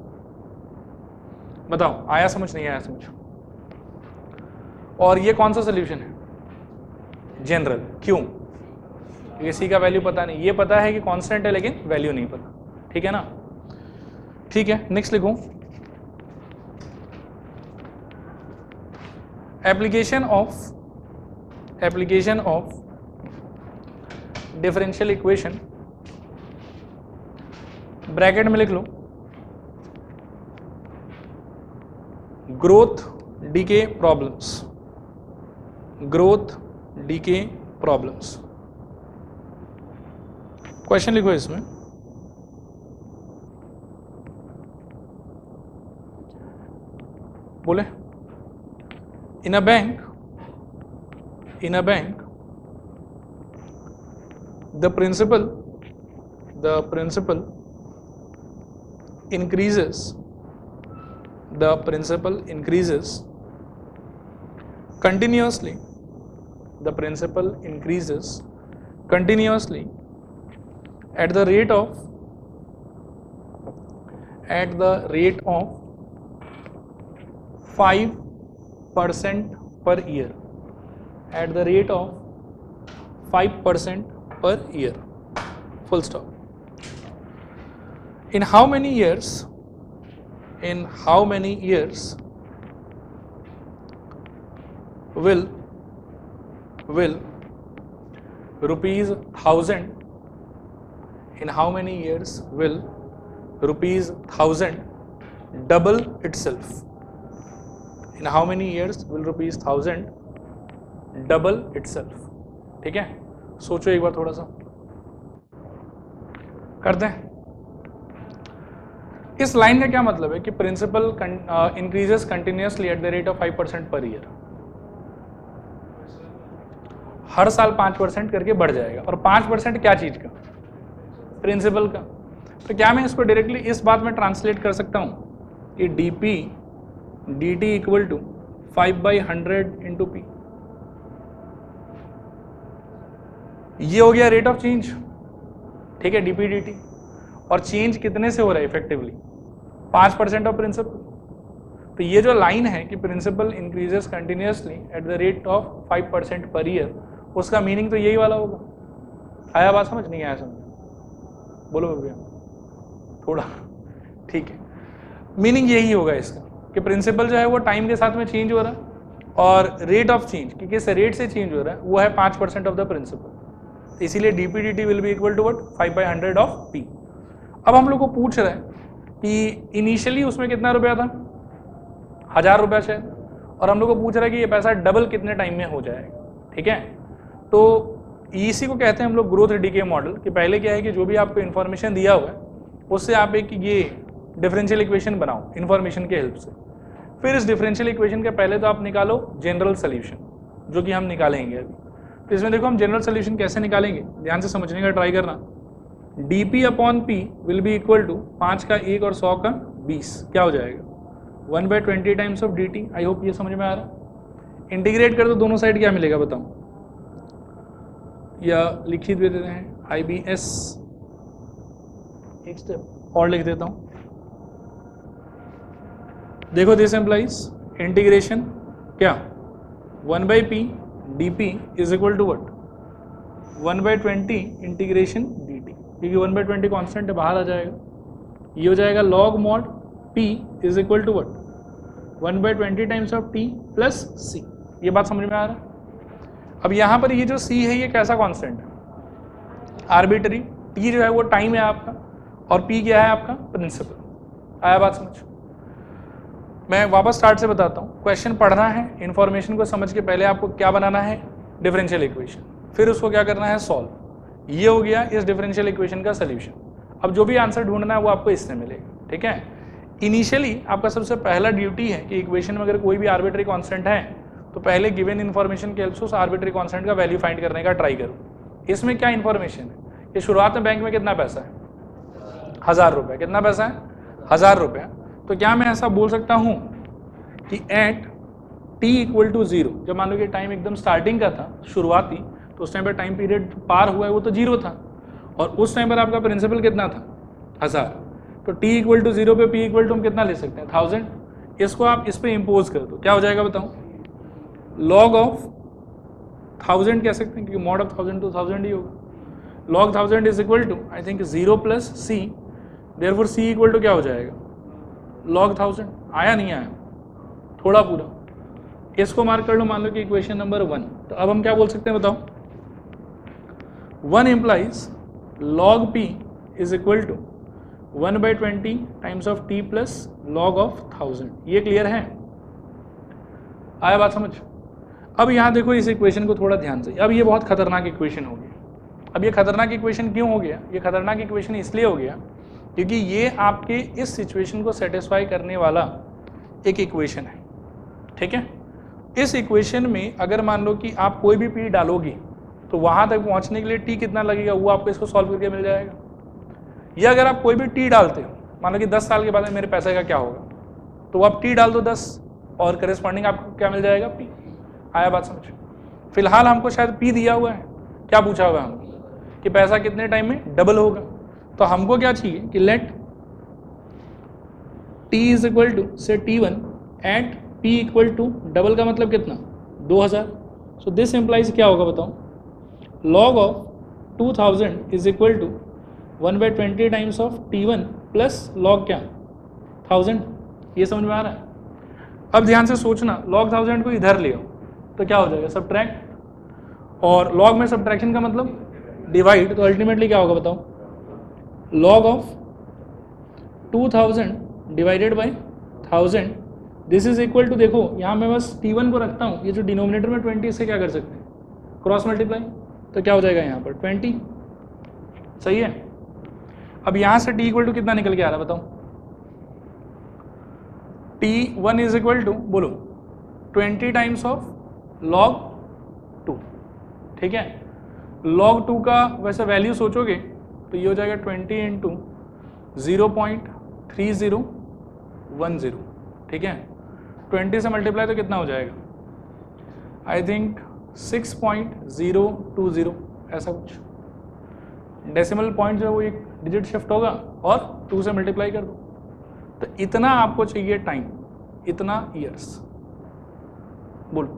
बताओ, आया समझ नहीं आया समझ? और ये कौन सा सोल्यूशन है? जनरल। क्यों? ये c का वैल्यू पता नहीं, ये पता है कि कांस्टेंट है लेकिन वैल्यू नहीं पता। ठीक है ना? ठीक है, नेक्स्ट लिखो, application of differential equation, bracket में लिख लो, ग्रोथ डीके प्रॉब्लम्स। क्वेश्चन लिखो इसमें, बोले, in a bank the principal increases continuously at the rate of 5% per year, at the rate of 5% per year, full stop। in how many years will rupees 1000 in how many years will rupees 1000 double itself? In how many years will rupees 1000 double itself? ठीक है, सोचो एक बार थोड़ा सा करते हैं। इस line का क्या मतलब है कि principal increases continuously at the rate of 5% per year, हर साल 5% करके बढ़ जाएगा। और 5% क्या चीज का? प्रिंसिपल का। तो क्या मैं इसको डायरेक्टली इस बात में ट्रांसलेट कर सकता हूं कि dp dt equal to 5/100 into p? ये हो गया रेट ऑफ चेंज, ठीक है, dp dt। और चेंज कितने से हो रहा है इफेक्टिवली? 5% of principal. तो ये जो लाइन है कि principal increases continuously at the rate of 5% per year, उसका मीनिंग तो यही वाला होगा। आया बात समझ? नहीं आया समझ? बोलो भैया थोड़ा, ठीक है। मीनिंग यही होगा इसका कि प्रिंसिपल जो है वो टाइम के साथ में चेंज हो रहा है और रेट ऑफ चेंज कि किस रेट से चेंज हो रहा है वो है 5% ऑफ द प्रिंसिपल। इसीलिए dp dt will be equal to what? 5/100 of p। अब हम लोग को पूछ रहा है कि इनिशियली उसमें कितना रुपया था? 1000 रुपया शायद, और हम लोग को पूछ रहा है कि ये पैसा डबल कितने टाइम में हो जाएगा, ठीक है। तो इसी को कहते हैं हम लोग ग्रोथ डीके मॉडल। कि पहले क्या है कि जो भी आपको इन्फॉर्मेशन दिया हुआ है उससे आप एक ये डिफरेंशियल इक्वेशन बनाओ इन्फॉर्मेशन के हेल्प से। फिर इस डिफरेंशियल इक्वेशन के पहले तो आप निकालो जनरल सोल्यूशन, जो कि हम निकालेंगे अभी। तो इसमें देखो हम जनरल सोल्यूशन कैसे निकालेंगे, ध्यान से समझने का ट्राई करना। dp upon p will be equal to 5 का 1 और 100 का 20, क्या हो जाएगा? 1/20 times of dt। I hope ये समझ में आ रहा है। इंटीग्रेट कर दो दोनों साइड, क्या मिलेगा बताओ? या लिखित भी देते हैं IBS, एक स्टेप और लिख देता हूं। देखो दिस एम्प्लाइज इंटीग्रेशन क्या? 1/p dp is equal to what? 1/20 integration dt, क्योंकि 1/20 कांस्टेंट है, बाहर आ जाएगा। ये हो जाएगा log mod p is equal to what? 1/20 times of t plus c। ये बात समझ में आ रहा है? अब यहाँ पर ये जो c है ये कैसा कांस्टेंट है? आर्बिटरी। t जो है वो टाइम है आपका, और p क्या है आपका? प्रिंसिपल। आया बात समझ? मैं वापस स्टार्ट से बताता हूँ। क्वेश्चन पढ़ना है, इन्फॉर्मेशन को समझ के पहले आपको क्या बनाना है? Differential equation. फिर उसको क्या करना है? सॉल्व। ये हो गया इस डिफरेंशियल इक्वेशन का सोल्यूशन। अब जो भी आंसर ढूंढना है वो आपको इससे मिलेगा, ठीक है। इनिशियली आपका सबसे पहला ड्यूटी है कि इक्वेशन में अगर कोई भी आर्बिट्री कांस्टेंट है तो पहले गिवन इन्फॉर्मेशन के हेल्प से उस आर्बिट्री कांस्टेंट का वैल्यू फाइंड करने का ट्राई करो। इसमें क्या इन्फॉर्मेशन है कि शुरुआत में बैंक में कितना पैसा है? 1000 रुपया। कितना पैसा है? 1000 रुपया। तो क्या मैं ऐसा बोल सकता हूँ कि एट t इक्वल टू 0, जब मान लो कि टाइम एकदम स्टार्टिंग का था, शुरुआती, तो उस टाइम पर टाइम पीरियड पार हुआ है वो तो 0 था, और उस टाइम पर आपका प्रिंसिपल कितना था? 1000। तो t इक्वल टू 0 पे p इक्वल टू हम कितना ले सकते हैं? 1000। इसको आप इस पे इम्पोज कर दो, क्या हो जाएगा बताओ? log ऑफ 1000 कह सकते हैं, क्योंकि मॉड ऑफ 1000 तो 1000 ही होगा। log 1000 is equal to I think 0 plus c, therefore c equal to क्या हो जाएगा? log 1000। आया नहीं आया? थोड़ा पूरा इसको मार्क कर लो, मान लो कि इक्वेशन नंबर 1। तो अब हम क्या बोल सकते हैं बताओ? 1 implies log p is equal to 1/20 times of t plus log of 1000। ये क्लियर है? आया बात समझ? अब यहाँ देखो इस इक्वेशन को थोड़ा ध्यान से। अब ये बहुत खतरनाक इक्वेशन हो गया। अब ये खतरनाक इक्वेशन क्यों हो गया? ये खतरनाक इक्वेशन इसलिए हो गया क्योंकि ये आपके इस सिचुएशन को सेटिस्फाई करने वाला एक इक्वेशन है, ठीक है। इस इक्वेशन में अगर मान लो कि आप कोई भी p डालोगी तो वहां तक पहुंचने के लिए t कितना लगेगा वो आपको इसको सॉल्व करके मिल जाएगा। या अगर आप कोई भी t डालते हो, मान लो कि 10 साल के बाद में मेरे पैसे का क्या होगा, तो आप t डाल दो 10 और करेस्पॉन्डिंग आपको क्या मिल जाएगा? p। आया बात समझ? फिलहाल हमको शायद p दिया हुआ है, क्या पूछा हुआ है हमको कि पैसा कितने टाइम में डबल होगा। तो हमको क्या चाहिए कि let t is equal to say t1 at p equal to double का मतलब कितना? 2000। सो दिस इम्प्लाइज क्या होगा बताओ? log of 2000 is equal to 1/20 times of T1 plus log क्या 1000। ये समझ में आ रहा है? अब ध्यान से सोचना, log 1000 को इधर ले आओ तो क्या हो जाएगा, सब्ट्रैक्ट, और log में सब्ट्रैक्शन का मतलब डिवाइड, तो अल्टीमेटली क्या होगा बताओ, log of 2000 divided by 1000, this is equal to, देखो यहाँ मैं बस T1 को रखता हूँ, ये जो डिनोमिनेटर में 20 इससे क्या कर सकते हैं, क्रॉस मल्टीप्लाई, तो क्या हो जाएगा यहाँ पर 20, सही है। अब यहाँ से T इक्वल टू कितना निकल के आ रहा है बताओ, T1 इज इक्वल टू बोलो 20 टाइम्स ऑफ log 2, ठीक है। log 2 का वैसे वैल्यू सोचोगे तो ये हो जाएगा 20 इंटू 0.3010, ठीक है। 20 से मल्टीप्लाई तो कितना हो जाएगा, आई थिंक 6.020, ऐसा कुछ, डेसिमल पॉइंट जो है वो एक डिजिट शिफ्ट होगा और 2 से मल्टीप्लाई कर दो, तो इतना आपको चाहिए टाइम, इतना ईयर्स। बोलो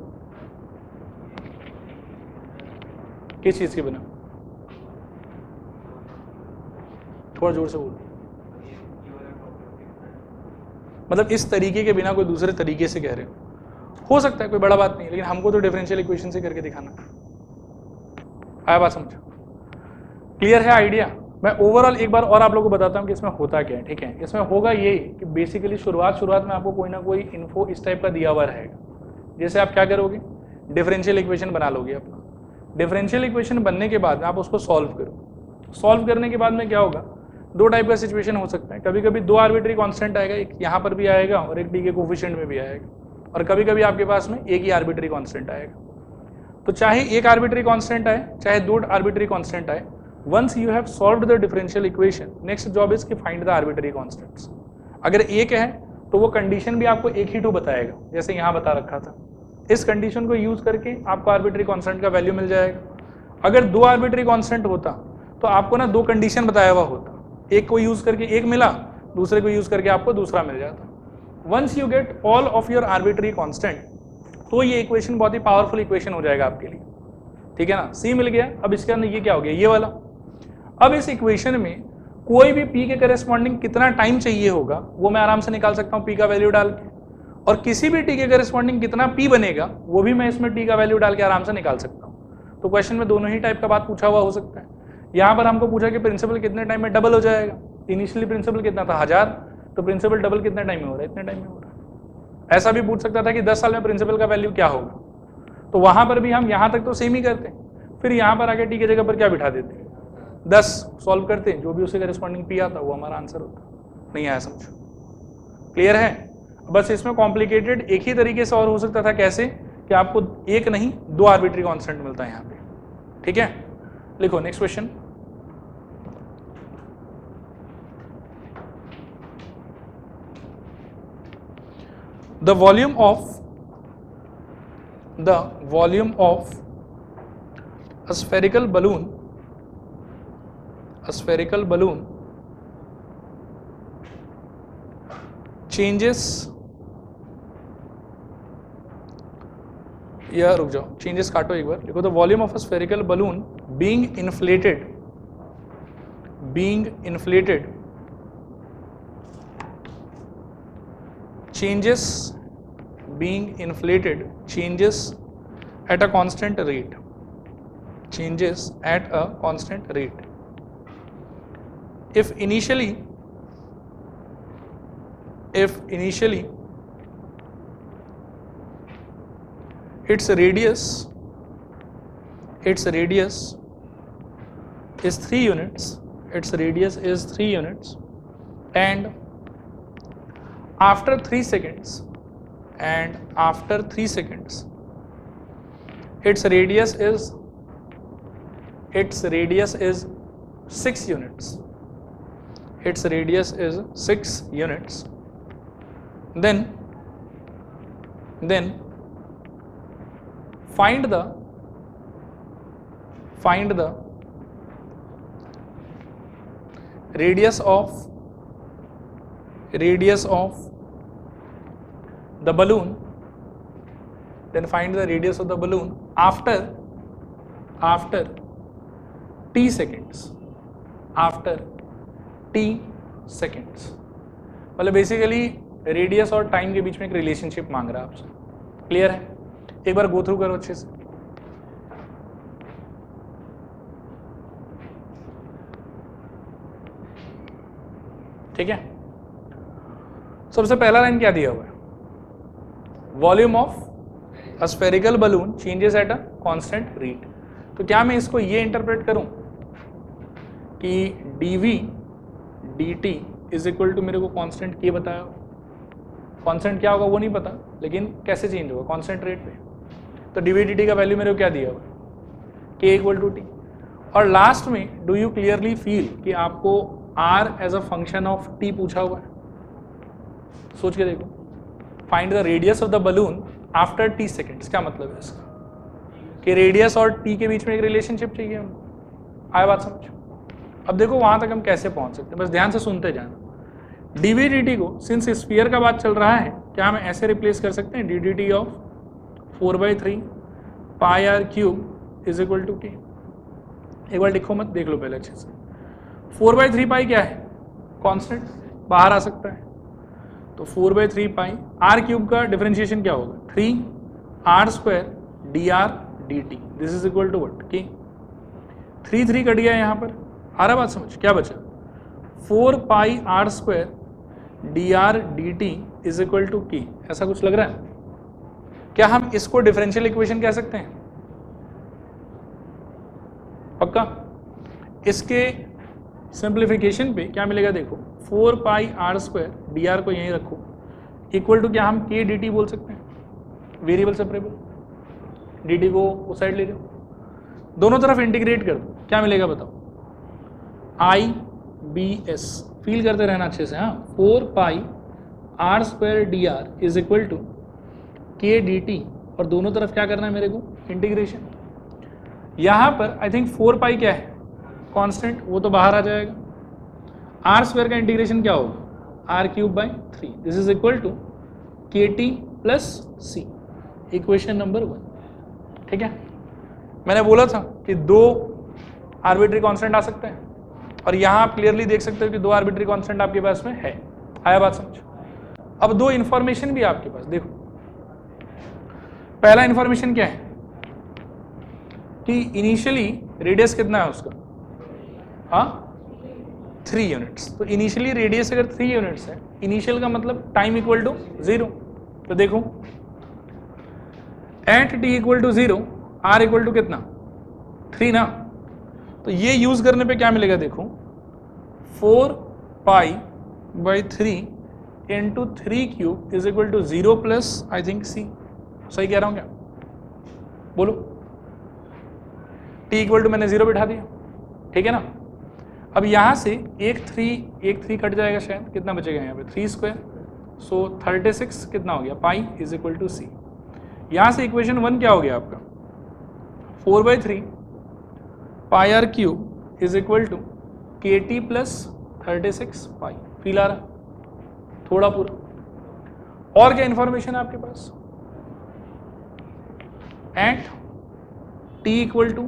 किस चीज़ के बिना, थोड़ा जोर से बोलो, मतलब इस तरीके के बिना कोई दूसरे तरीके से कह रहे हो सकता है, कोई बड़ा बात नहीं, लेकिन हमको तो डिफरेंशियल इक्वेशन से करके दिखाना। आया बात समझो, क्लियर है आइडिया। मैं ओवरऑल एक बार और आप लोगों को बताता हूँ कि इसमें होता क्या है, ठीक है। इसमें होगा ये कि बेसिकली शुरुआत में आपको कोई ना कोई इन्फो इस टाइप का दिया हुआ रहेगा, जैसे आप क्या करोगे, डिफरेंशियल इक्वेशन बना लोगे अपना। डिफरेंशियल इक्वेशन बनने के बाद में आप उसको सॉल्व करो, सॉल्व करने के बाद में क्या होगा, दो टाइप का सिचुएशन हो सकता है, कभी कभी दो आर्बिट्री कांस्टेंट आएगा, एक यहाँ पर भी आएगा और एक टी के कोफिशिएंट में भी आएगा, और कभी कभी आपके पास में एक ही आर्बिट्री कांस्टेंट आएगा। तो चाहे एक आर्बिट्री कांस्टेंट आए चाहे दो आर्बिट्री कांस्टेंट आए, once you have solved the differential equation, next job is कि फाइंड द आर्बिट्री कांस्टेंट्स। अगर एक है तो वो कंडीशन भी आपको एक ही टू बताएगा, जैसे यहाँ बता रखा था, इस कंडीशन को यूज करके आपको आर्बिट्री कांस्टेंट का वैल्यू मिल जाएगा। अगर दो आर्बिट्री कांस्टेंट होता तो आपको ना दो कंडीशन बताया हुआ होता, एक को यूज करके एक मिला, दूसरे को यूज करके आपको दूसरा मिल जाता। Once you get all of your arbitrary constant, तो ये इक्वेशन बहुत ही पावरफुल इक्वेशन हो जाएगा आपके लिए, ठीक है ना। सी मिल गया, अब इसके अंदर ये क्या हो गया, ये वाला। अब इस इक्वेशन में कोई भी पी के करेस्पॉन्डिंग कितना टाइम चाहिए होगा वो मैं आराम से निकाल सकता हूँ पी का वैल्यू डाल के, और किसी भी टी के करेस्पॉन्डिंग कितना पी बनेगा वो भी मैं इसमें टी का वैल्यू डाल के आराम से निकाल सकता हूँ। तो क्वेश्चन में दोनों ही टाइप का बात पूछा हुआ हो सकता है। यहाँ पर हमको पूछा कि प्रिंसिपल कितने टाइम में डबल हो जाएगा, इनिशियली प्रिंसिपल कितना था 1000, तो प्रिंसिपल डबल कितने टाइम में हो रहा है, इतने टाइम में हो रहा है। ऐसा भी पूछ सकता था कि 10 साल में प्रिंसिपल का वैल्यू क्या होगा, तो वहां पर भी हम यहाँ तक तो सेम ही करते हैं, फिर यहाँ पर आके टी की जगह पर क्या बिठा देते हैं 10, सॉल्व करते हैं, जो भी उसके करेस्पॉन्डिंग पी आता वो हमारा आंसर होता। नहीं आया समझो, क्लियर है। बस इसमें कॉम्प्लिकेटेड एक ही तरीके से और हो सकता था, कैसे कि आपको एक नहीं दो आर्बिट्री कांस्टेंट मिलता है यहाँ पे, ठीक है। लिखो next question, the volume of a spherical balloon changes, या रुक जाओ, चेंजेस काटो एक बार, लिखो the volume of a spherical balloon being inflated changes at a constant rate, if initially its radius is 3 units, and after 3 seconds its radius is 6 units, then find the radius of the balloon, after t seconds, after t seconds. मतलब basically radius और time के बीच में एक relationship मांग रहा है आपसे। Clear है? एक बार गो थ्रू करो अच्छे से। ठीक है, सबसे पहला लाइन क्या दिया हुआ है? Volume of a spherical balloon changes at a constant rate. तो क्या मैं इसको ये इंटरप्रेट करूं कि dv dt is equal to, मेरे को कांस्टेंट k बताया, कांस्टेंट क्या होगा वो नहीं पता, लेकिन कैसे चेंज होगा? कांस्टेंट रेट पे। तो dv dt का वैल्यू मेरे को क्या दिया हुआ? k equal to t। और लास्ट में डू यू क्लियरली फील कि आपको r as a function of t पूछा हुआ है? सोच के देखो, find the radius of the balloon after t seconds. क्या मतलब है इसका? कि रेडियस और t के बीच में एक रिलेशनशिप चाहिए हमको। आया बात समझ? अब देखो वहां तक हम कैसे पहुंच सकते हैं, बस ध्यान से सुनते जाना। dv dt को, सिंस स्फीयर का बात चल रहा है, क्या हम ऐसे रिप्लेस कर सकते हैं? D d t of 4/3 pi r cube is equal to k। एक बार लिखो मत, देख लो पहले अच्छे से। 4/3 पाई क्या है? कांस्टेंट, बाहर आ सकता है। तो 4/3 पाई आर क्यूब का डिफरेंशिएशन क्या होगा? 3r² dr dt। This is equal to what? k। 3 cut गया यहाँ पर। आ रहा बात समझ? क्या बचा? 4 pi r² dr dt is equal to k। ऐसा कुछ लग रहा है? क्या हम इसको डिफरेंशियल इक्वेशन कह सकते हैं? पक्का? इसके सिंप्लीफिकेशन पे क्या मिलेगा देखो, 4 पाई r² dr को यहीं रखो इक्वल टू, क्या हम k dt बोल सकते हैं? वेरिएबल सेपरेबल, dt को उस साइड ले जाओ, दोनों तरफ इंटीग्रेट कर दो, क्या मिलेगा बताओ? IBS। फील करते रहना अच्छे से। हाँ, 4 pi r² dr is equal to k dt, और दोनों तरफ क्या करना है मेरे को? इंटीग्रेशन। यहाँ पर आई थिंक 4 पाई क्या है? कांस्टेंट, वो तो बाहर आ जाएगा। r² का इंटीग्रेशन क्या होगा? r³/3। This is equal to kt plus c। Equation number 1। ठीक है, मैंने बोला था कि 2 आर्बिट्री कांस्टेंट आ सकते हैं, और यहाँ आप क्लियरली देख सकते हो कि 2 आर्बिट्री कांस्टेंट आपके पास में है। आया बात समझ? अब 2 इंफॉर्मेशन भी आपके पास देखो। पहला इंफॉर्मेशन क्या है कि इनिशियली रेडियस कितना है उसका? हाँ, 3 यूनिट्स। तो इनिशियली रेडियस अगर 3 यूनिट्स है, इनिशियल का मतलब टाइम इक्वल टू 0। तो देखो at t equal to 0 r equal to कितना? 3 ना। तो ये यूज करने पे क्या मिलेगा देखो, 4 पाई/3 into 3 cube is equal to 0 plus I think c। सही कह रहा हूँ क्या? बोलो। t इक्वल टू मैंने 0 बिठा दिया, ठीक है ना। अब यहाँ से एक 3 कट जाएगा शायद, कितना बचेगा यहाँ पे? 3²। सो 36 कितना हो गया? Pi is equal to c। यहाँ से इक्वेशन 1 क्या हो गया आपका? 4/3 pi r cube is equal to kt plus 36 pi. Feel आ रहा? थोड़ा पूरा। और क्या इन्फॉर्मेशन है आपके पास? At t equal to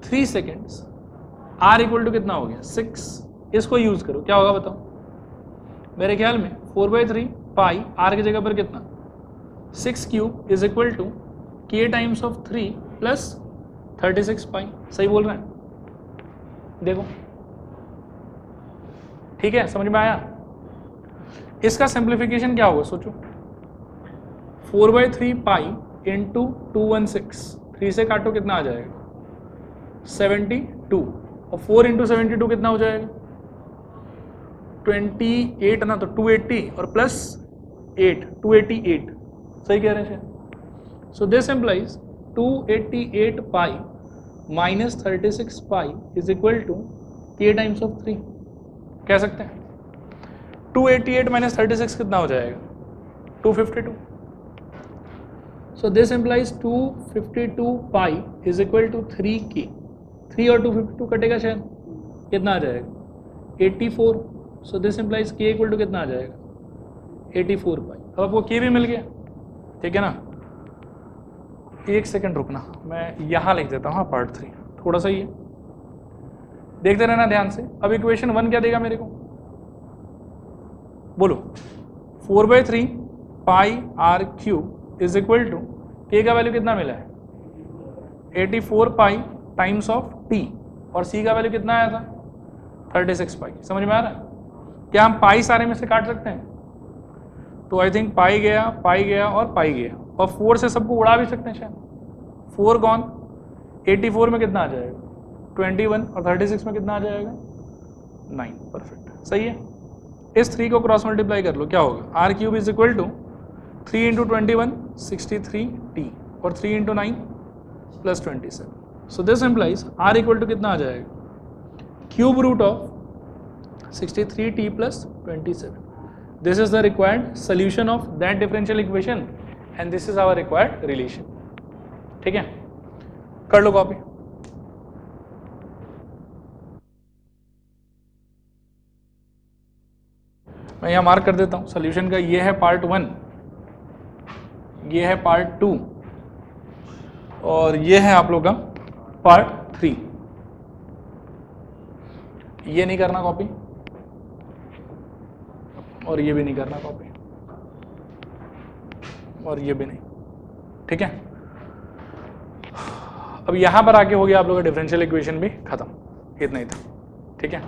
3 seconds r equal to कितना हो गया? 6। इसको यूज करो, क्या होगा बताओ? मेरे ख्याल में 4/3 पाई r की जगह पर कितना? 6 cube is equal to k times of 3 plus 36 pi. सही बोल रहे हैं? देखो, ठीक है, समझ में आया? इसका सिंप्लीफिकेशन क्या होगा सोचो। 4/3 पाई इंटू 216, 3 से काटो कितना आ जाएगा? 72। और 4 इंटू 72 कितना हो जाएगा? 28 ना, तो 280 और प्लस 8, 288। सही कह रहे हैं? So this implies 288 pi minus 36 pi is equal to k times of 3। कह सकते हैं 288 माइनस 36 कितना हो जाएगा? 252। So this implies 252 pi is equal to 3k। 3 और 252 कटेगा शायद, कितना आ जाएगा? 84। So this implies k equal to कितना आ जाएगा? 84 पाई। अब आपको k भी मिल गया, ठीक है ना। एक सेकंड रुकना, मैं यहाँ लिख देता हूँ। हाँ, पार्ट 3 थोड़ा सा ही है। देखते रहना ध्यान से। अब इक्वेशन 1 क्या देगा मेरे को, बोलो 4/3 pi r cube is equal to k का वैल्यू कितना मिला है 84 पाई टाइम्स ऑफ टी, और सी का वैल्यू कितना आया था 36 पाई। समझ में आ रहा है? क्या हम पाई सारे में से काट सकते हैं? तो आई थिंक पाई गया और पाई गया, और 4 से सबको उड़ा भी सकते हैं शायद। 4 गॉन, 84 में कितना आ जाएगा 21, और 36 में कितना आ जाएगा 9। परफेक्ट, सही है। इस 3 को क्रॉस मल्टीप्लाई कर लो, क्या होगा r cube is equal to 3 into 21 63 t, और 3 इंटू 9 plus 27। So this implies r equal to कितना आ जाएगा cube root of 63 t plus 27। This is the required solution of that differential equation and this is our required relation. ठीक है, कर लो copy. मैं यहाँ मार्क कर देता हूँ सोल्यूशन का। ये है पार्ट 1, ये है पार्ट 2, और ये है आप लोग का पार्ट 3। ये नहीं करना कॉपी, और ये भी नहीं करना कॉपी, और ये भी नहीं। ठीक है, अब यहां पर आके हो गया आप लोगों का डिफरेंशियल इक्वेशन भी खत्म। इतना ही था। ठीक है।